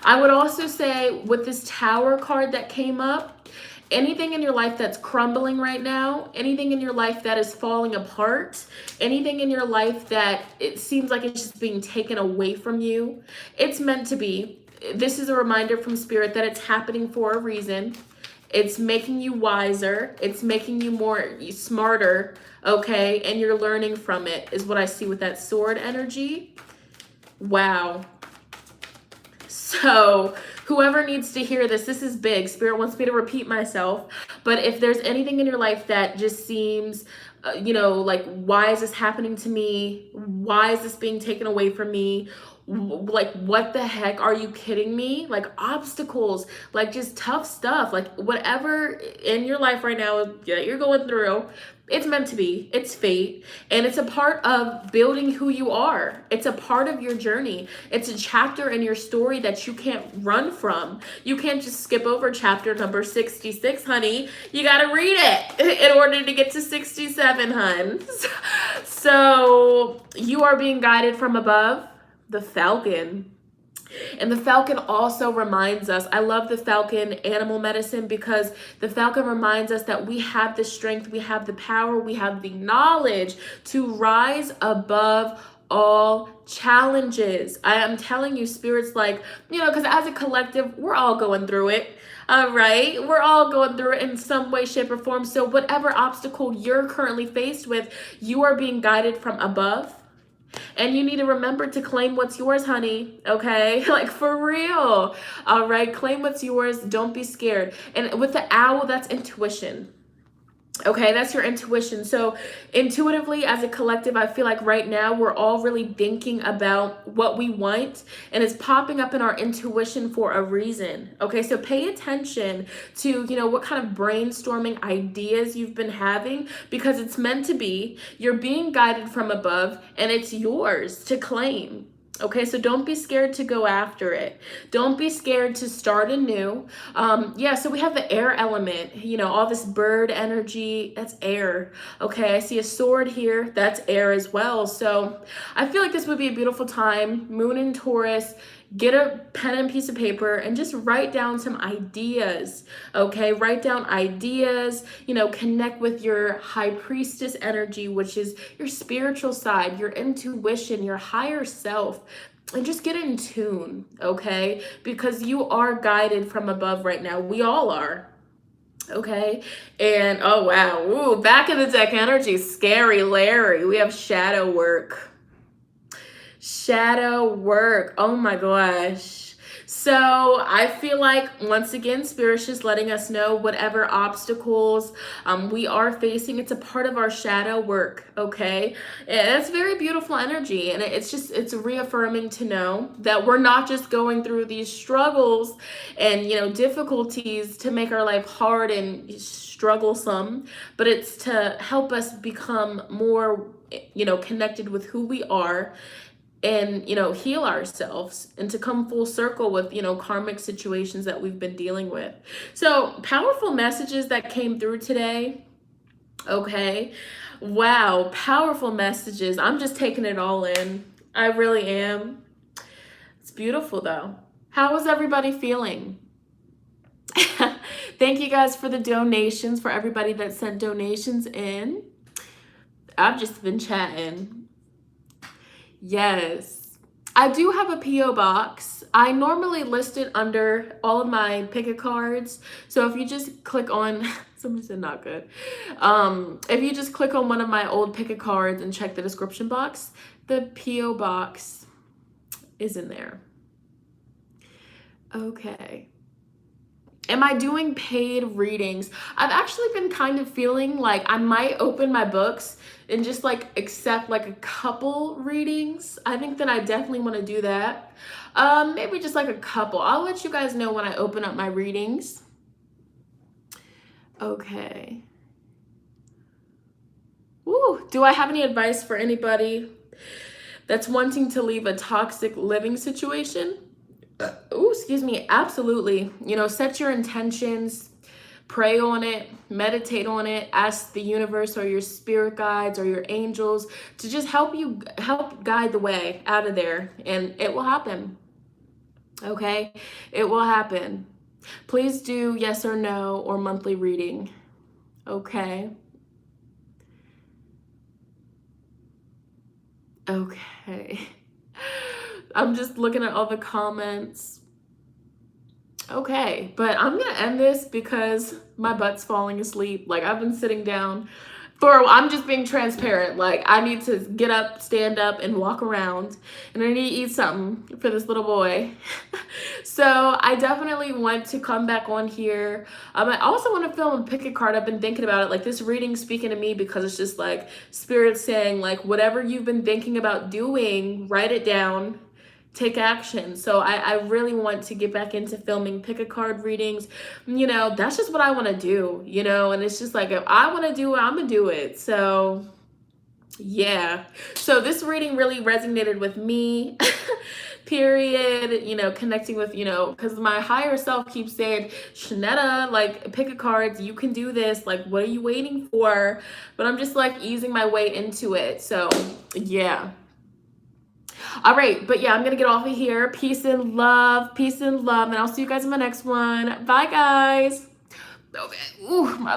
I would also say with this Tower card that came up, anything in your life that's crumbling right now, anything in your life that is falling apart, anything in your life that it seems like it's just being taken away from you, it's meant to be. This is a reminder from Spirit that it's happening for a reason. It's making you wiser. It's making you more smarter, okay? And you're learning from it is what I see with that sword energy. Wow. So whoever needs to hear this, this is big. Spirit wants me to repeat myself. But if there's anything in your life that just seems, you know, like, why is this happening to me? Why is this being taken away from me? Like, what the heck, are you kidding me? Like, obstacles, like just tough stuff, like whatever in your life right now that you're going through, it's meant to be. It's fate, and it's a part of building who you are. It's a part of your journey. It's a chapter in your story that you can't run from. You can't just skip over chapter number 66, honey. You gotta read it in order to get to 67, hun. So you are being guided from above. The Falcon. And the Falcon also reminds us, I love the Falcon animal medicine, because the Falcon reminds us that we have the strength, we have the power, we have the knowledge to rise above all challenges. I am telling you, Spirit's like, you know, because as a collective, we're all going through it. All right, we're all going through it in some way, shape, or form. So whatever obstacle you're currently faced with, you are being guided from above. And you need to remember to claim what's yours, honey, okay? Like, for real. All right, claim what's yours. Don't be scared. And with the owl, that's intuition. Okay, that's your intuition. So intuitively, as a collective, I feel like right now we're all really thinking about what we want, and it's popping up in our intuition for a reason. Okay, so pay attention to, you know, what kind of brainstorming ideas you've been having, because it's meant to be. You're being guided from above, and it's yours to claim. Okay, so don't be scared to go after it. Don't be scared to start anew. Yeah, so we have the air element, you know, all this bird energy, that's air. Okay, I see a sword here, that's air as well. So I feel like this would be a beautiful time, Moon in Taurus. Get a pen and piece of paper and just write down some ideas, okay? Write down ideas, you know, connect with your high priestess energy, which is your spiritual side, your intuition, your higher self, and just get in tune, okay? Because you are guided from above right now. We all are. Okay, and oh wow, ooh, back in the deck energy, scary Larry. We have shadow work. Shadow work. Oh my gosh. So I feel like, once again, Spirit's just letting us know whatever obstacles we are facing, it's a part of our shadow work, okay? And it's very beautiful energy, and it's reaffirming to know that we're not just going through these struggles and, you know, difficulties to make our life hard and strugglesome, but it's to help us become more, you know, connected with who we are, and, you know, heal ourselves, and to come full circle with, you know, karmic situations that we've been dealing with. So powerful messages that came through today. Okay. Wow. Powerful messages. I'm just taking it all in. I really am. It's beautiful though. How is everybody feeling? Thank you guys for the donations, for everybody that sent donations in. I've just been chatting. Yes. I do have a P.O. box. I normally list it under all of my pick-a cards. So if you just click on, somebody said not good. If you just click on one of my old pick-a cards and check the description box, the P.O. box is in there. Okay. Am I doing paid readings? I've actually been kind of feeling like I might open my books and just like accept like a couple readings. I think that I definitely want to do that. Maybe just like a couple. I'll let you guys know when I open up my readings. Okay. Ooh, do I have any advice for anybody that's wanting to leave a toxic living situation? Oh, excuse me. Absolutely. You know, set your intentions, pray on it, meditate on it, ask the universe or your spirit guides or your angels to just help guide the way out of there, and it will happen. Okay? It will happen. Please do yes or no or monthly reading. Okay? Okay. I'm just looking at all the comments. Okay, but I'm gonna end this because my butt's falling asleep. Like, I've been sitting down I'm just being transparent. Like, I need to get up, stand up, and walk around, and I need to eat something for this little boy. So I definitely want to come back on here. I also want to film a pick a card. I've been thinking about it. Like, this reading speaking to me because it's just like spirit saying, like, whatever you've been thinking about doing, write it down. Take action. So I really want to get back into filming pick a card readings. You know, that's just what I want to do, you know, and it's just like, if I want to do it, I'm gonna do it. So yeah. So this reading really resonated with me. Period. You know, connecting with, you know, because my higher self keeps saying, Shonnetta, like, pick a cards, you can do this, like, what are you waiting for? But I'm just like easing my way into it. So yeah. All right, but yeah, I'm gonna get off of here. Peace and love, and I'll see you guys in my next one. Bye, guys. Okay. Ooh, my